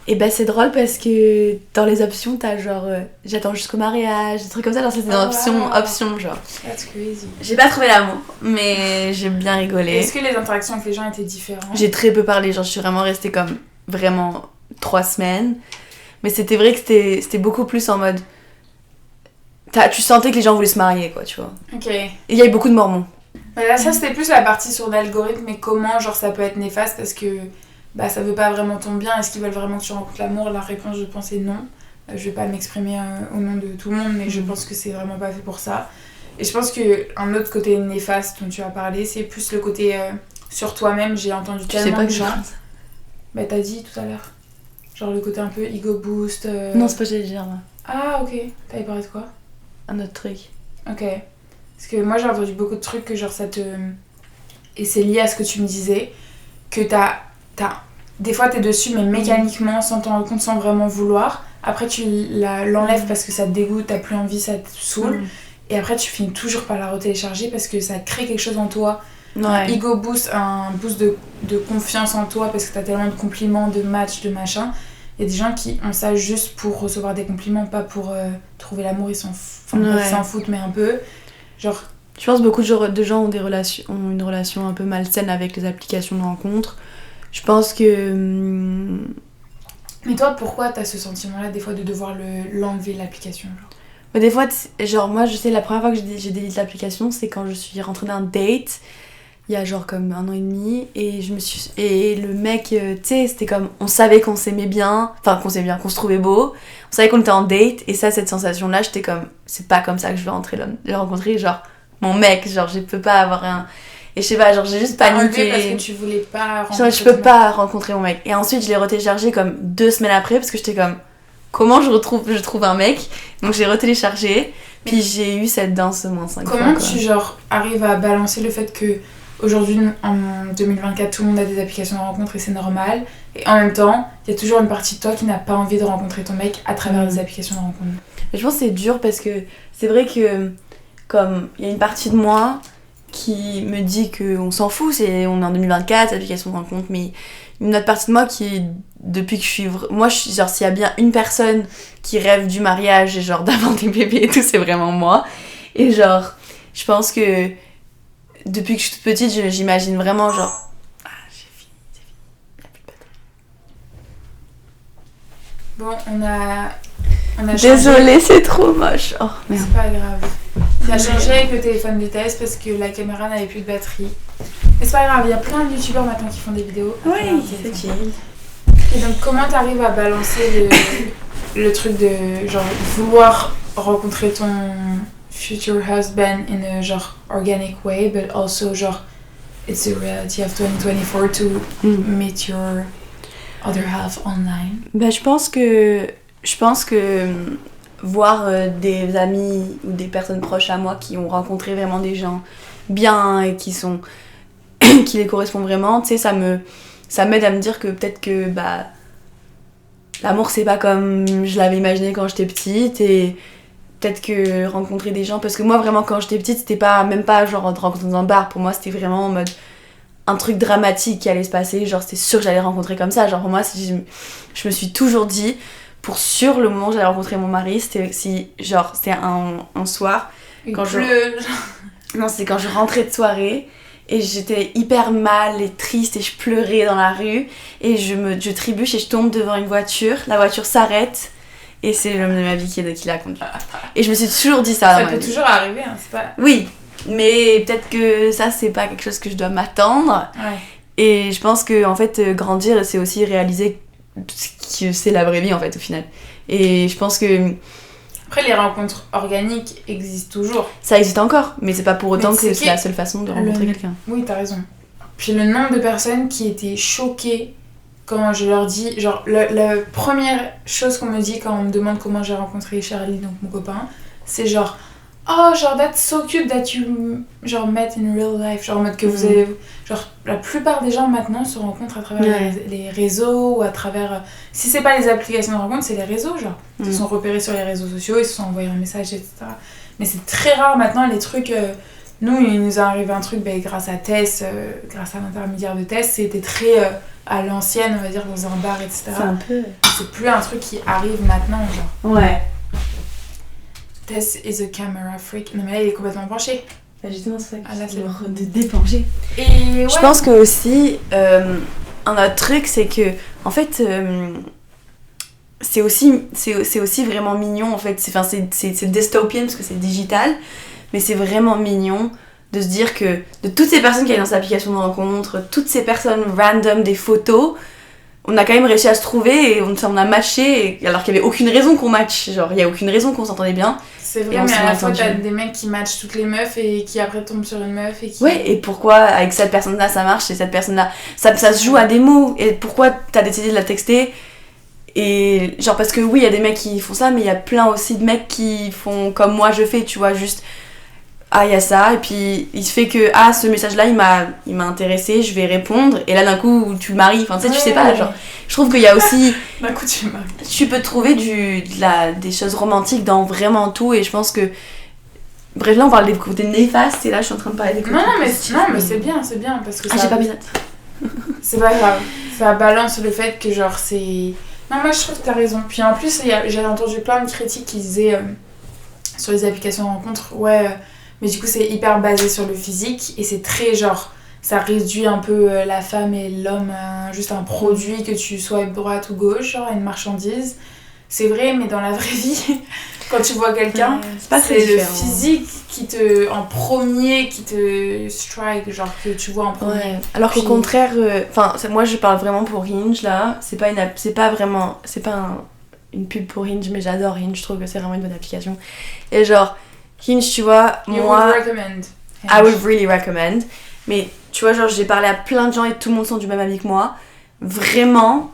[SPEAKER 1] Et c'est drôle parce que dans les options, t'as genre j'attends jusqu'au mariage, des trucs comme ça, genre c'était une option genre.
[SPEAKER 2] That's crazy.
[SPEAKER 1] J'ai pas trouvé l'amour, mais j'ai bien rigolé.
[SPEAKER 2] Est-ce que les interactions avec les gens étaient différentes ?
[SPEAKER 1] J'ai très peu parlé, genre je suis vraiment restée comme vraiment 3 semaines. Mais c'était vrai que c'était beaucoup plus en mode... Tu sentais que les gens voulaient se marier quoi, tu vois.
[SPEAKER 2] Ok.
[SPEAKER 1] Et il y avait beaucoup de mormons.
[SPEAKER 2] Là ça c'était plus la partie sur l'algorithme et comment genre ça peut être néfaste parce que... ça veut pas vraiment ton bien, est-ce qu'ils veulent vraiment que tu rencontres l'amour ? La réponse je pense est non. Je vais pas m'exprimer au nom de tout le monde, mais je pense que c'est vraiment pas fait pour ça. Et je pense qu'un autre côté néfaste dont tu as parlé, c'est plus le côté sur toi-même. J'ai entendu tellement de gens... t'as dit tout à l'heure. Genre le côté un peu ego boost...
[SPEAKER 1] Non, c'est pas ce que j'allais dire là.
[SPEAKER 2] Ah ok, t'avais parlé de quoi ?
[SPEAKER 1] Un autre truc.
[SPEAKER 2] Ok. Parce que moi j'ai entendu beaucoup de trucs que genre ça te... Et c'est lié à ce que tu me disais, que des fois t'es dessus mais mécaniquement sans t'en rendre compte, sans vraiment vouloir. Après tu l'enlèves parce que ça te dégoûte, t'as plus envie, ça te saoule. Et après tu finis toujours par la retélécharger parce que ça crée quelque chose en toi. Un ego boost, un boost de confiance en toi parce que t'as tellement de compliments, de matchs, de machin. Il y a des gens qui ont ça juste pour recevoir des compliments, pas pour trouver l'amour, ils s'en foutent mais un peu. Genre...
[SPEAKER 1] Je pense que beaucoup de gens ont une relation un peu malsaine avec les applications de rencontres. Je pense que...
[SPEAKER 2] Mais toi, pourquoi t'as ce sentiment-là, des fois, de devoir l'enlever, l'application genre ?
[SPEAKER 1] Des fois, genre moi, je sais, la première fois que j'ai délité l'application, c'est quand je suis rentrée d'un date. il y a genre comme 1 an et demi et le mec tu sais c'était comme on savait qu'on s'aimait bien, enfin qu'on se trouvait beau, on savait qu'on était en date et ça cette sensation là j'étais comme c'est pas comme ça que je vais rencontrer genre mon mec, genre je peux pas avoir un et je sais pas genre j'ai juste paniqué
[SPEAKER 2] parce que tu voulais pas rencontrer
[SPEAKER 1] genre, je peux pas rencontrer mon mec et ensuite je l'ai retéléchargé comme 2 semaines après parce que j'étais comme comment je trouve un mec, donc j'ai retéléchargé puis j'ai eu cette danse moins 5 fois.
[SPEAKER 2] Comment tu genre arrives à balancer le fait que aujourd'hui en 2024 tout le monde a des applications de rencontre et c'est normal et en même temps il y a toujours une partie de toi qui n'a pas envie de rencontrer ton mec à travers des applications de rencontre?
[SPEAKER 1] Je pense que c'est dur parce que c'est vrai que comme il y a une partie de moi qui me dit qu'on s'en fout, on est en 2024, application de rencontre, mais une autre partie de moi qui depuis que je suis genre s'il y a bien une personne qui rêve du mariage et genre d'avoir des bébés et tout, c'est vraiment moi. Et genre je pense que depuis que je suis toute petite j'imagine vraiment genre j'ai fini, c'est fini, il n'y a plus de bataille.
[SPEAKER 2] Bon, on a
[SPEAKER 1] désolée, c'est trop moche. Oh merde.
[SPEAKER 2] C'est pas grave. Ça a changé avec le téléphone de Thaïs parce que la caméra n'avait plus de batterie. Mais c'est pas grave, il y a plein de youtubeurs maintenant qui font des vidéos.
[SPEAKER 1] Oui, c'est chill.
[SPEAKER 2] Et donc comment t'arrives à balancer le truc de genre vouloir rencontrer ton future husband in a genre organic way but also genre it's a reality of 2024 to meet your other half online?
[SPEAKER 1] Ben, je pense que voir des amis ou des personnes proches à moi qui ont rencontré vraiment des gens bien et qui les correspondent vraiment, tu sais, ça m'aide à me dire que peut-être que bah l'amour c'est pas comme je l'avais imaginé quand j'étais petite et peut-être que rencontrer des gens, parce que moi vraiment quand j'étais petite c'était même pas genre de rencontrer dans un bar, pour moi c'était vraiment en mode un truc dramatique qui allait se passer, genre c'était sûr que j'allais rencontrer comme ça, genre pour moi je me suis toujours dit pour sûr le moment où j'allais rencontrer mon mari c'était un soir quand c'est quand je rentrais de soirée et j'étais hyper mal et triste et je pleurais dans la rue et je trébuche et je tombe devant une voiture, la voiture s'arrête et c'est l'homme de ma vie qui l'a conduit. Et je me suis toujours dit ça.
[SPEAKER 2] Ça peut toujours arriver, hein, c'est pas...
[SPEAKER 1] Oui, mais peut-être que ça c'est pas quelque chose que je dois m'attendre.
[SPEAKER 2] Ouais.
[SPEAKER 1] Et je pense que en fait grandir c'est aussi réaliser ce que c'est la vraie vie en fait au final. Et je pense que
[SPEAKER 2] après les rencontres organiques existent toujours.
[SPEAKER 1] Ça existe encore, mais c'est pas pour autant que c'est la seule façon de rencontrer quelqu'un.
[SPEAKER 2] Oui, t'as raison. Puis le nombre de personnes qui étaient choquées quand je leur dis, genre la première chose qu'on me dit quand on me demande comment j'ai rencontré Charlie, donc mon copain, c'est genre oh genre that's so cute that you genre met in real life, genre en mode que vous avez genre la plupart des gens maintenant se rencontrent à travers les réseaux ou à travers si c'est pas les applications de rencontre c'est les réseaux, genre ils se sont repérés sur les réseaux sociaux, ils se sont envoyés un message, etc. Mais c'est très rare maintenant les trucs nous il nous est arrivé un truc grâce à Tess, grâce à l'intermédiaire de Tess, c'était très à l'ancienne on va dire dans un bar, etc.
[SPEAKER 1] C'est un peu...
[SPEAKER 2] c'est plus un truc qui arrive maintenant genre.
[SPEAKER 1] Ouais.
[SPEAKER 2] Tess is a camera freak. Non mais là il est complètement penché.
[SPEAKER 1] Bah justement c'est ça.
[SPEAKER 2] Ah là c'est
[SPEAKER 1] de dépencher.
[SPEAKER 2] Et ouais.
[SPEAKER 1] Je pense que aussi un autre truc c'est que en fait c'est aussi vraiment mignon en fait. C'est dystopian parce que c'est digital, mais c'est vraiment mignon de se dire que de toutes ces personnes qui allaient dans cette application de rencontre, toutes ces personnes random, des photos, on a quand même réussi à se trouver et on a matché alors qu'il n'y avait aucune raison qu'on matche, genre il n'y a aucune raison qu'on s'entendait bien.
[SPEAKER 2] C'est vrai, mais à la fois t'as des mecs qui matchent toutes les meufs et qui après tombent sur une meuf et qui...
[SPEAKER 1] Ouais, et pourquoi avec cette personne-là ça marche et cette personne-là ça se joue à des mots, et pourquoi t'as décidé de la texter? Et genre parce que oui il y a des mecs qui font ça, mais il y a plein aussi de mecs qui font comme moi je fais, tu vois, juste ah il y a ça et puis il se fait que ah ce message là il m'a intéressé, je vais répondre et là d'un coup tu le maries, enfin tu sais, tu sais pas, genre je trouve qu'il y a aussi
[SPEAKER 2] d'un coup tu le maries,
[SPEAKER 1] tu peux trouver des choses romantiques dans vraiment tout, et je pense que bref là on parle des côtés néfastes et là je suis en train de parler des côtés positifs.
[SPEAKER 2] Non mais c'est bien parce que ça
[SPEAKER 1] j'ai pas mis ça.
[SPEAKER 2] C'est pas grave, ça balance le fait que genre c'est... Non moi je trouve que t'as raison, puis en plus j'avais entendu plein de critiques qui disaient sur les applications de rencontres mais du coup c'est hyper basé sur le physique et c'est très genre ça réduit un peu la femme et l'homme à juste un produit que tu sois droite ou gauche, genre une marchandise. C'est vrai, mais dans la vraie vie quand tu vois quelqu'un c'est le physique en premier, qui te strike, genre que tu vois en premier.
[SPEAKER 1] Ouais. Alors qu'au contraire, moi je parle vraiment pour Hinge là, c'est pas une pub pour Hinge, mais j'adore Hinge, je trouve que c'est vraiment une bonne application. Et genre, Hinge, tu vois,
[SPEAKER 2] You
[SPEAKER 1] moi...
[SPEAKER 2] would recommend.
[SPEAKER 1] I would really recommend. Mais tu vois, genre, j'ai parlé à plein de gens et tout le monde sont du même avis que moi. Vraiment,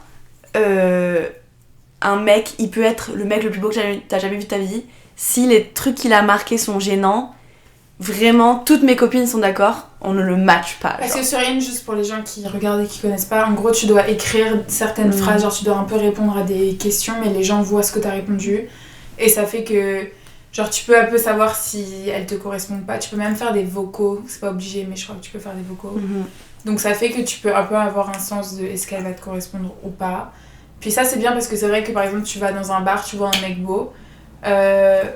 [SPEAKER 1] un mec, il peut être le mec le plus beau que t'as jamais vu de ta vie. Si les trucs qu'il a marqués sont gênants, vraiment, toutes mes copines sont d'accord, on ne le match pas.
[SPEAKER 2] Parce que sur Hinge, juste pour les gens qui regardent et qui connaissent pas, en gros, tu dois écrire certaines phrases, genre tu dois un peu répondre à des questions, mais les gens voient ce que t'as répondu. Et ça fait que, genre, tu peux un peu savoir si elles te correspondent pas. Tu peux même faire des vocaux, c'est pas obligé, mais je crois que tu peux faire des vocaux. Donc ça fait que tu peux un peu avoir un sens de est-ce qu'elle va te correspondre ou pas. Puis ça, c'est bien parce que c'est vrai que par exemple, tu vas dans un bar, tu vois un mec beau.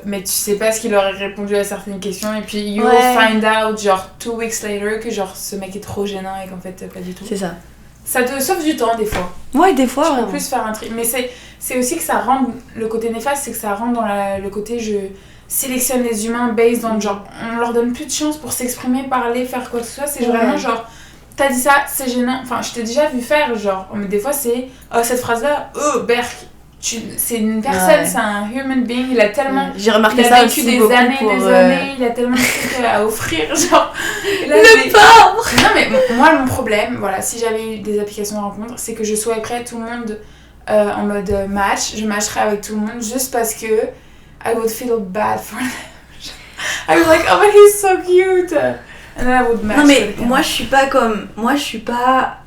[SPEAKER 2] Mais tu sais pas ce qu'il aurait répondu à certaines questions et puis you will find out genre 2 weeks later que genre ce mec est trop gênant et qu'en fait pas du tout.
[SPEAKER 1] C'est ça.
[SPEAKER 2] Ça te sauve du temps des fois.
[SPEAKER 1] Ouais, des fois.
[SPEAKER 2] Tu peux plus faire un tri. Mais c'est aussi que ça rend le côté néfaste, c'est que ça rend dans le côté je sélectionne les humains based on genre on leur donne plus de chance pour s'exprimer, parler, faire quoi que ce soit. C'est vraiment genre t'as dit ça, c'est gênant. Enfin, je t'ai déjà vu faire genre mais des fois c'est oh cette phrase là, oh berk. C'est une personne, c'est un human being, il a tellement...
[SPEAKER 1] J'ai remarqué ça aussi
[SPEAKER 2] des années, il a tellement de trucs à offrir, genre...
[SPEAKER 1] Le pauvre.
[SPEAKER 2] Non mais moi mon problème, voilà, si j'avais eu des applications de rencontre, c'est que je swiperais tout le monde en mode match, je matcherais avec tout le monde juste parce que I would feel bad for them. I was like, oh but he's so cute. And then I would match.
[SPEAKER 1] Non mais moi je suis pas...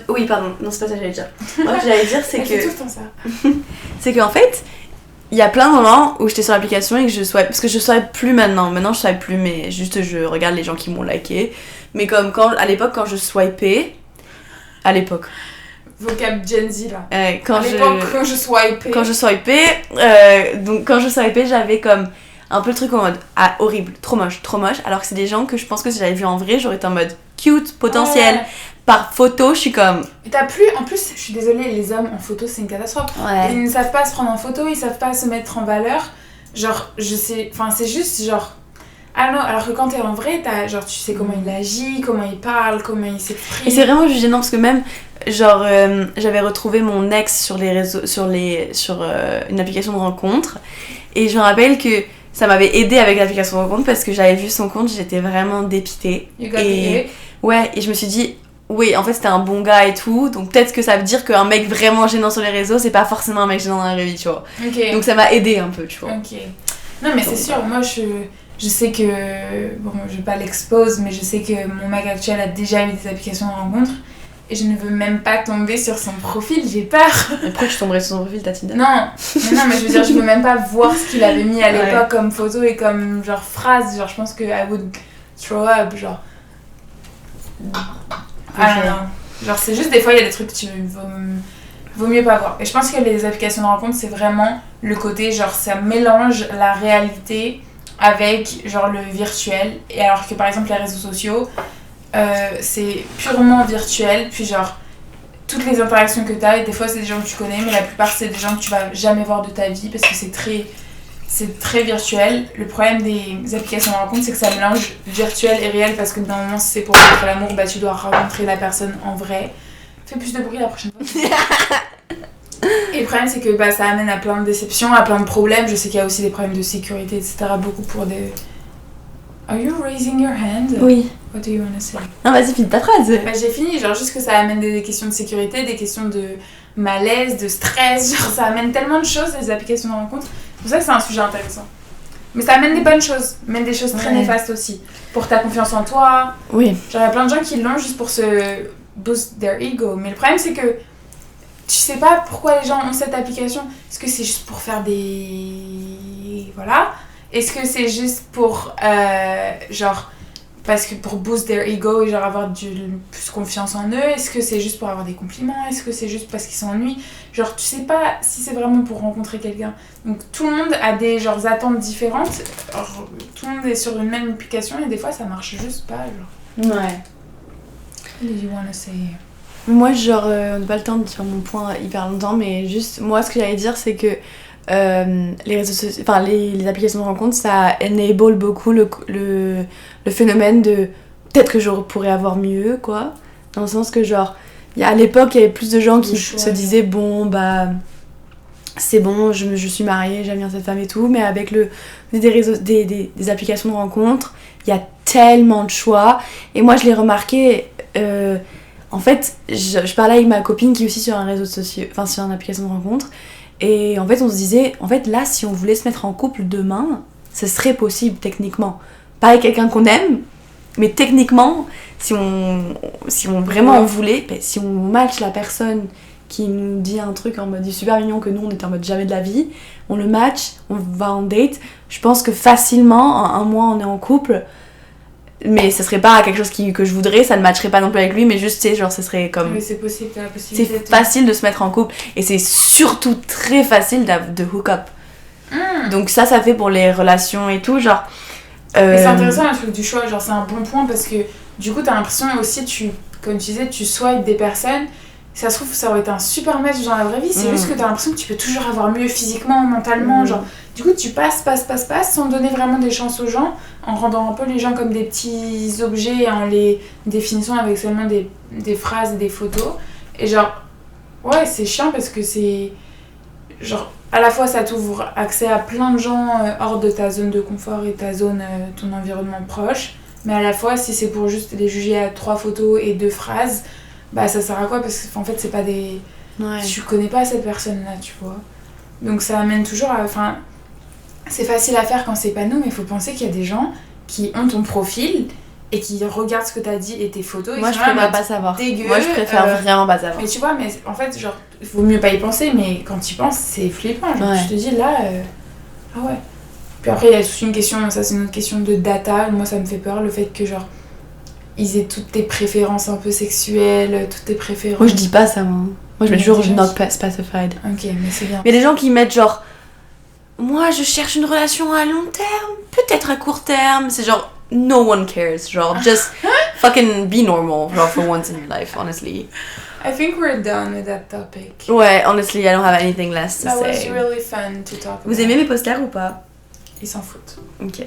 [SPEAKER 1] Oui, pardon, non, c'est pas ça que j'allais dire. Moi, ce que j'allais dire, c'est que.
[SPEAKER 2] C'est tout le temps ça.
[SPEAKER 1] C'est qu'en fait, il y a plein de moments où j'étais sur l'application et que je swipe. Parce que je swipe plus maintenant. Maintenant, je swipe plus, mais juste je regarde les gens qui m'ont liké. Mais comme à l'époque, quand je swipais. À l'époque.
[SPEAKER 2] Vocab Gen Z là.
[SPEAKER 1] Quand je swipais. Donc, quand je swipais, j'avais comme un peu le truc en mode ah, horrible, trop moche. Alors que c'est des gens que je pense que si j'avais vu en vrai, j'aurais été en mode cute, potentiel. Ouais. Par photo, je suis comme...
[SPEAKER 2] Et t'as plus... En plus, je suis désolée, les hommes en photo, c'est une catastrophe. Ouais. Ils ne savent pas se prendre en photo, ils savent pas se mettre en valeur. Genre, je sais... Enfin, c'est juste genre... Ah non, alors que quand t'es en vrai, genre, tu sais comment il agit, comment il parle, comment il s'exprime.
[SPEAKER 1] Et c'est vraiment gênant parce que même... Genre, j'avais retrouvé mon ex sur les réseaux... sur une application de rencontre. Et je me rappelle que ça m'avait aidée avec l'application de rencontre parce que j'avais vu son compte, j'étais vraiment dépitée. Ouais, et je me suis dit... Oui, en fait, c'était un bon gars et tout, donc peut-être que ça veut dire qu'un mec vraiment gênant sur les réseaux, c'est pas forcément un mec gênant dans la vraie vie, tu vois.
[SPEAKER 2] Okay.
[SPEAKER 1] Donc ça m'a aidé un peu, tu vois.
[SPEAKER 2] Ok. Non, mais c'est sûr, moi, je sais que... Bon, je vais pas l'expose, mais je sais que mon mec actuel a déjà eu des applications de rencontre, et je ne veux même pas tomber sur son profil, j'ai peur.
[SPEAKER 1] Mais pourquoi tu tomberais sur son profil, ta Tinder ?
[SPEAKER 2] Non, mais je veux dire, je veux même pas voir ce qu'il avait mis à l'époque comme photo et comme, genre, phrase, genre, je pense que I would throw up, genre... Ah non, genre c'est juste des fois il y a des trucs que tu vaut mieux pas voir. Et je pense que les applications de rencontre c'est vraiment le côté genre ça mélange la réalité avec genre le virtuel. Et alors que par exemple les réseaux sociaux c'est purement virtuel, puis genre toutes les interactions que t'as, et des fois c'est des gens que tu connais mais la plupart c'est des gens que tu vas jamais voir de ta vie parce que c'est très virtuel. Le problème des applications de rencontre, c'est que ça mélange virtuel et réel parce que normalement, si c'est pour faire l'amour, bah tu dois rencontrer la personne en vrai. Fais plus de bruit la prochaine fois. Et le problème, c'est que bah, ça amène à plein de déceptions, à plein de problèmes. Je sais qu'il y a aussi des problèmes de sécurité, etc. Beaucoup pour des... Are you raising your hand?
[SPEAKER 1] Oui.
[SPEAKER 2] What do you want to say?
[SPEAKER 1] Non, vas-y, finis ta phrase.
[SPEAKER 2] Bah, j'ai fini, genre juste que ça amène des questions de sécurité, des questions de malaise, de stress. Genre ça amène tellement de choses, les applications de rencontre. C'est pour ça que c'est un sujet intéressant. Mais ça amène des bonnes choses, amène des choses très néfastes aussi. Pour ta confiance en toi.
[SPEAKER 1] Oui.
[SPEAKER 2] Genre, il y a plein de gens qui l'ont juste pour se boost their ego. Mais le problème, c'est que tu sais pas pourquoi les gens ont cette application. Est-ce que c'est juste pour faire des... Voilà. Est-ce que c'est juste pour... genre... Parce que pour boost their ego et genre avoir plus confiance en eux. Est-ce que c'est juste pour avoir des compliments? Est-ce que c'est juste parce qu'ils s'ennuient? Genre tu sais pas si c'est vraiment pour rencontrer quelqu'un. Donc tout le monde a des genre attentes différentes. Alors, tout le monde est sur une même application et des fois ça marche juste pas genre.
[SPEAKER 1] Ouais.
[SPEAKER 2] What do you wanna say?
[SPEAKER 1] Moi genre on n'a pas le temps de dire mon point hyper longtemps, mais juste moi ce que j'allais dire c'est que les réseaux sociaux, enfin les applications de rencontres, ça enable beaucoup le phénomène de peut-être que je pourrais avoir mieux, quoi. Dans le sens que, genre, à l'époque, il y avait plus de gens qui se disaient, bon, bah, c'est bon, je suis mariée, j'aime bien cette femme et tout, mais avec des applications de rencontres, il y a tellement de choix. Et moi, je l'ai remarqué, en fait, je parlais avec ma copine qui est aussi sur un réseau social, enfin, sur une application de rencontre, et en fait, on se disait, en fait, là, si on voulait se mettre en couple demain, ce serait possible, techniquement. Pas avec quelqu'un qu'on aime, mais techniquement, si on vraiment en voulait, ben, si on match la personne qui nous dit un truc en mode super mignon que nous on était en mode jamais de la vie, on le match, on va en date, je pense que facilement, en un mois on est en couple, mais ce serait pas quelque chose que je voudrais, ça ne matcherait pas non plus avec lui, mais juste, tu sais, genre ce serait comme...
[SPEAKER 2] Oui, c'est possible, t'as la possibilité.
[SPEAKER 1] C'est facile de se mettre en couple, et c'est surtout très facile de hook up. Donc ça fait pour les relations et tout, genre...
[SPEAKER 2] Mais c'est intéressant le truc du choix, genre c'est un bon point parce que du coup t'as l'impression aussi, comme tu disais, tu swipes des personnes, ça se trouve ça aurait été un super match dans la vraie vie, c'est juste que t'as l'impression que tu peux toujours avoir mieux physiquement, mentalement, genre du coup tu passes sans donner vraiment des chances aux gens, en rendant un peu les gens comme des petits objets, en les définissant avec seulement des phrases et des photos, et genre ouais c'est chiant parce que c'est genre à la fois ça t'ouvre accès à plein de gens hors de ta zone de confort et ton environnement proche, mais à la fois si c'est pour juste les juger à 3 photos et 2 phrases, bah ça sert à quoi, parce qu'en fait c'est pas des... Ouais. Tu connais pas cette personne là, tu vois, donc ça amène toujours à... Enfin, c'est facile à faire quand c'est pas nous, mais il faut penser qu'il y a des gens qui ont ton profil et qui regardent ce que t'as dit et tes photos.
[SPEAKER 1] Moi, je préfère pas savoir. Dégueu, moi, je préfère vraiment pas savoir.
[SPEAKER 2] Mais tu vois, mais en fait, genre, il vaut mieux pas y penser, mais quand tu y penses, c'est flippant. Genre, tu te dis là, ah ouais. Puis après, il y a toute une question, ça c'est une autre question de data. Moi, ça me fait peur, le fait que, genre, ils aient toutes tes préférences un peu sexuelles, toutes tes préférences.
[SPEAKER 1] Moi, je dis pas ça, moi. Moi, je mets toujours not specified.
[SPEAKER 2] Ok, mais c'est bien.
[SPEAKER 1] Mais les gens qui mettent genre, moi, je cherche une relation à long terme, peut-être à court terme, c'est genre. No one cares, genre, just fucking be normal, genre, for once in your life, honestly.
[SPEAKER 2] I think we're done with that topic.
[SPEAKER 1] Ouais, honestly, I don't have anything less to say.
[SPEAKER 2] That was really fun to talk about.
[SPEAKER 1] Vous aimez mes posters ou pas?
[SPEAKER 2] Ils s'en foutent.
[SPEAKER 1] Ok.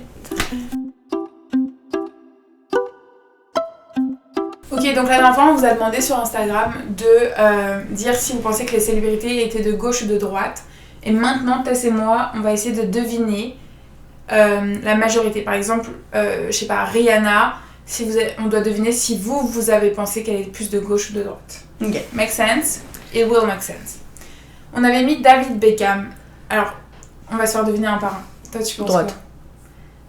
[SPEAKER 2] Ok, donc la dernière fois, on vous a demandé sur Instagram de dire si vous pensez que les célébrités étaient de gauche ou de droite. Et maintenant, Tess et moi, on va essayer de deviner la majorité. Par exemple, je sais pas, Rihanna, on doit deviner si vous avez pensé qu'elle est plus de gauche ou de droite.
[SPEAKER 1] Ok.
[SPEAKER 2] Make sense? It will make sense. On avait mis David Beckham. Alors, on va se faire deviner un par un. Toi, tu penses
[SPEAKER 1] droite.
[SPEAKER 2] Quoi?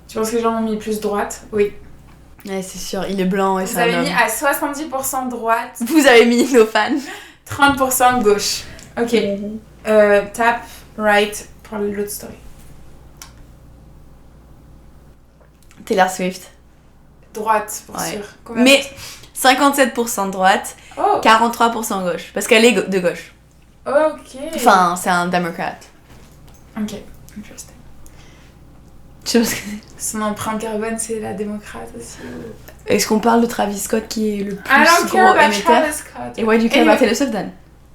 [SPEAKER 2] Tu penses que les gens ont mis plus droite? Oui.
[SPEAKER 1] Ouais, c'est sûr, il est blanc et c'est un homme.
[SPEAKER 2] Vous avez mis à 70% droite.
[SPEAKER 1] Vous avez mis nos fans.
[SPEAKER 2] 30% gauche. Ok. Tap right pour l'autre story.
[SPEAKER 1] Taylor Swift.
[SPEAKER 2] Droite, pour sûr. Combien
[SPEAKER 1] mais 57% droite, 43% gauche. Parce qu'elle est de gauche.
[SPEAKER 2] Ok.
[SPEAKER 1] Enfin, c'est un démocrate.
[SPEAKER 2] Ok, interesting.
[SPEAKER 1] Je sais pas ce que c'est.
[SPEAKER 2] Son empreinte carbone, c'est la démocrate aussi.
[SPEAKER 1] Est-ce qu'on parle de Travis Scott qui est le plus gros émetteur? Et why do you care about Taylor Swift then?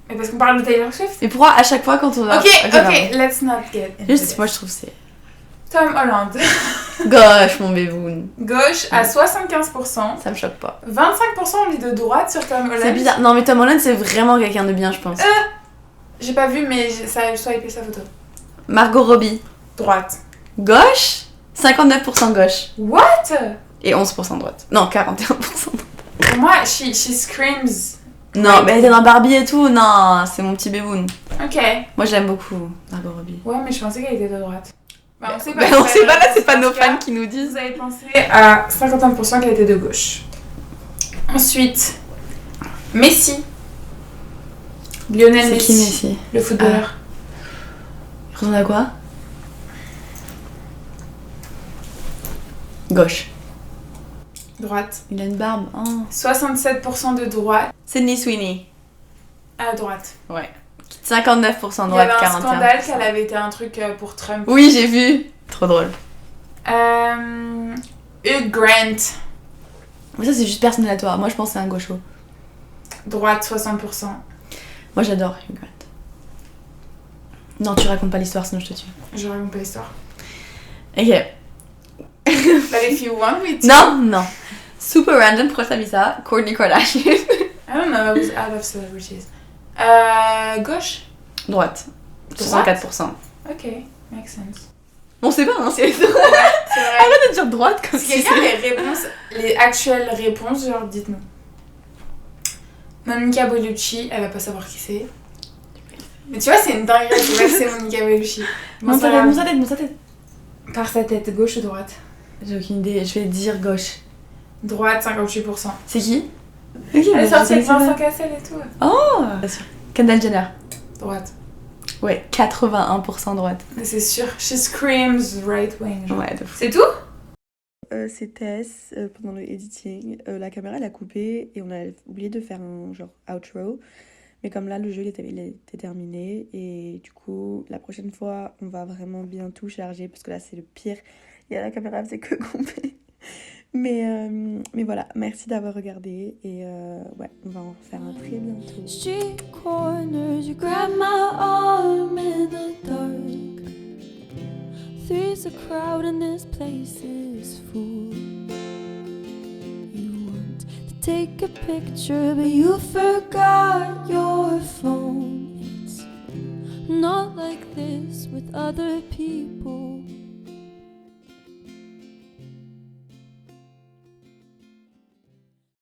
[SPEAKER 2] Mais parce qu'on parle de Taylor Swift.
[SPEAKER 1] Mais pourquoi à chaque fois quand on va...
[SPEAKER 2] Ok, let's not get into
[SPEAKER 1] Juste, moi je trouve c'est...
[SPEAKER 2] Tom Holland.
[SPEAKER 1] Gauche, mon béboun.
[SPEAKER 2] Gauche à 75%.
[SPEAKER 1] Ça me choque pas.
[SPEAKER 2] 25% on est de droite sur Tom Holland.
[SPEAKER 1] C'est bizarre. Non mais Tom Holland c'est vraiment quelqu'un de bien, je pense.
[SPEAKER 2] J'ai pas vu, mais ça a swipé sa photo.
[SPEAKER 1] Margot Robbie.
[SPEAKER 2] Droite.
[SPEAKER 1] Gauche. 59% gauche.
[SPEAKER 2] What?
[SPEAKER 1] Et 11% droite. Non, 41% droite.
[SPEAKER 2] Pour moi, she screams.
[SPEAKER 1] Non, mais elle était dans Barbie et tout. Non, c'est mon petit béboun.
[SPEAKER 2] Ok.
[SPEAKER 1] Moi j'aime beaucoup Margot Robbie.
[SPEAKER 2] Ouais, mais je pensais qu'elle était de droite. Bah, on sait pas,
[SPEAKER 1] on sait pas, là c'est pas nos fans qui nous disent.
[SPEAKER 2] Vous avez pensé à 51% qu'elle était de gauche. Ensuite, Messi. Lionel Messi.
[SPEAKER 1] C'est qui Messi?
[SPEAKER 2] Le footballeur.
[SPEAKER 1] Il ressemble à quoi? Gauche.
[SPEAKER 2] Droite.
[SPEAKER 1] Il a une barbe. Oh.
[SPEAKER 2] 67% de droite.
[SPEAKER 1] Sydney Sweeney.
[SPEAKER 2] À droite.
[SPEAKER 1] Ouais. 59% droite, 41%.
[SPEAKER 2] Il y avait un scandale qu'elle avait été un truc pour Trump.
[SPEAKER 1] Oui, j'ai vu. Trop drôle.
[SPEAKER 2] Hugh Grant.
[SPEAKER 1] Mais ça, c'est juste personnel à toi. Moi, je pense que c'est un gaucho.
[SPEAKER 2] Droite, 60%.
[SPEAKER 1] Moi, j'adore Hugh Grant. Non, tu racontes pas l'histoire, sinon je te tue.
[SPEAKER 2] Je raconte pas l'histoire.
[SPEAKER 1] Ok.
[SPEAKER 2] But if you want me to.
[SPEAKER 1] Non. Super random, pourquoi t'as mis ça? Kourtney Kardashian.
[SPEAKER 2] I don't know, I love celebrities. Gauche?
[SPEAKER 1] Droite. 64%.
[SPEAKER 2] Ok, makes sense.
[SPEAKER 1] On sait pas, hein, c'est vrai.
[SPEAKER 2] C'est
[SPEAKER 1] Arrête de dire droite comme
[SPEAKER 2] si quelqu'un a les réponses, les actuelles réponses, genre dites-nous. Monica Bellucci, elle va pas savoir qui c'est. Mais tu vois, c'est une dinguerie, tu vois que c'est Monica Bellucci.
[SPEAKER 1] Monte sa tête.
[SPEAKER 2] Par sa tête, gauche ou droite?
[SPEAKER 1] J'ai aucune idée, je vais dire gauche.
[SPEAKER 2] Droite, 58%.
[SPEAKER 1] C'est qui?
[SPEAKER 2] Elle est sortie avec Vincent Cassel et tout.
[SPEAKER 1] Oh, Kendall Jenner.
[SPEAKER 2] Droite.
[SPEAKER 1] Ouais, 81% droite.
[SPEAKER 2] Mais c'est sûr, she screams right wing. Genre.
[SPEAKER 1] Ouais, de fou.
[SPEAKER 2] C'est tout?
[SPEAKER 1] C'est Tess, pendant le editing, la caméra elle a coupé et on a oublié de faire un genre outro. Mais comme là le jeu il était terminé et du coup la prochaine fois on va vraiment bien tout charger parce que là c'est le pire. Et la caméra faisait que couper. Mais voilà, merci d'avoir regardé et ouais, on va en refaire un très bientôt. Street corners, you grab my arm in the dark. There's a crowd and this place is full. You want to take a picture but you forgot your phone. It's not like this with other people.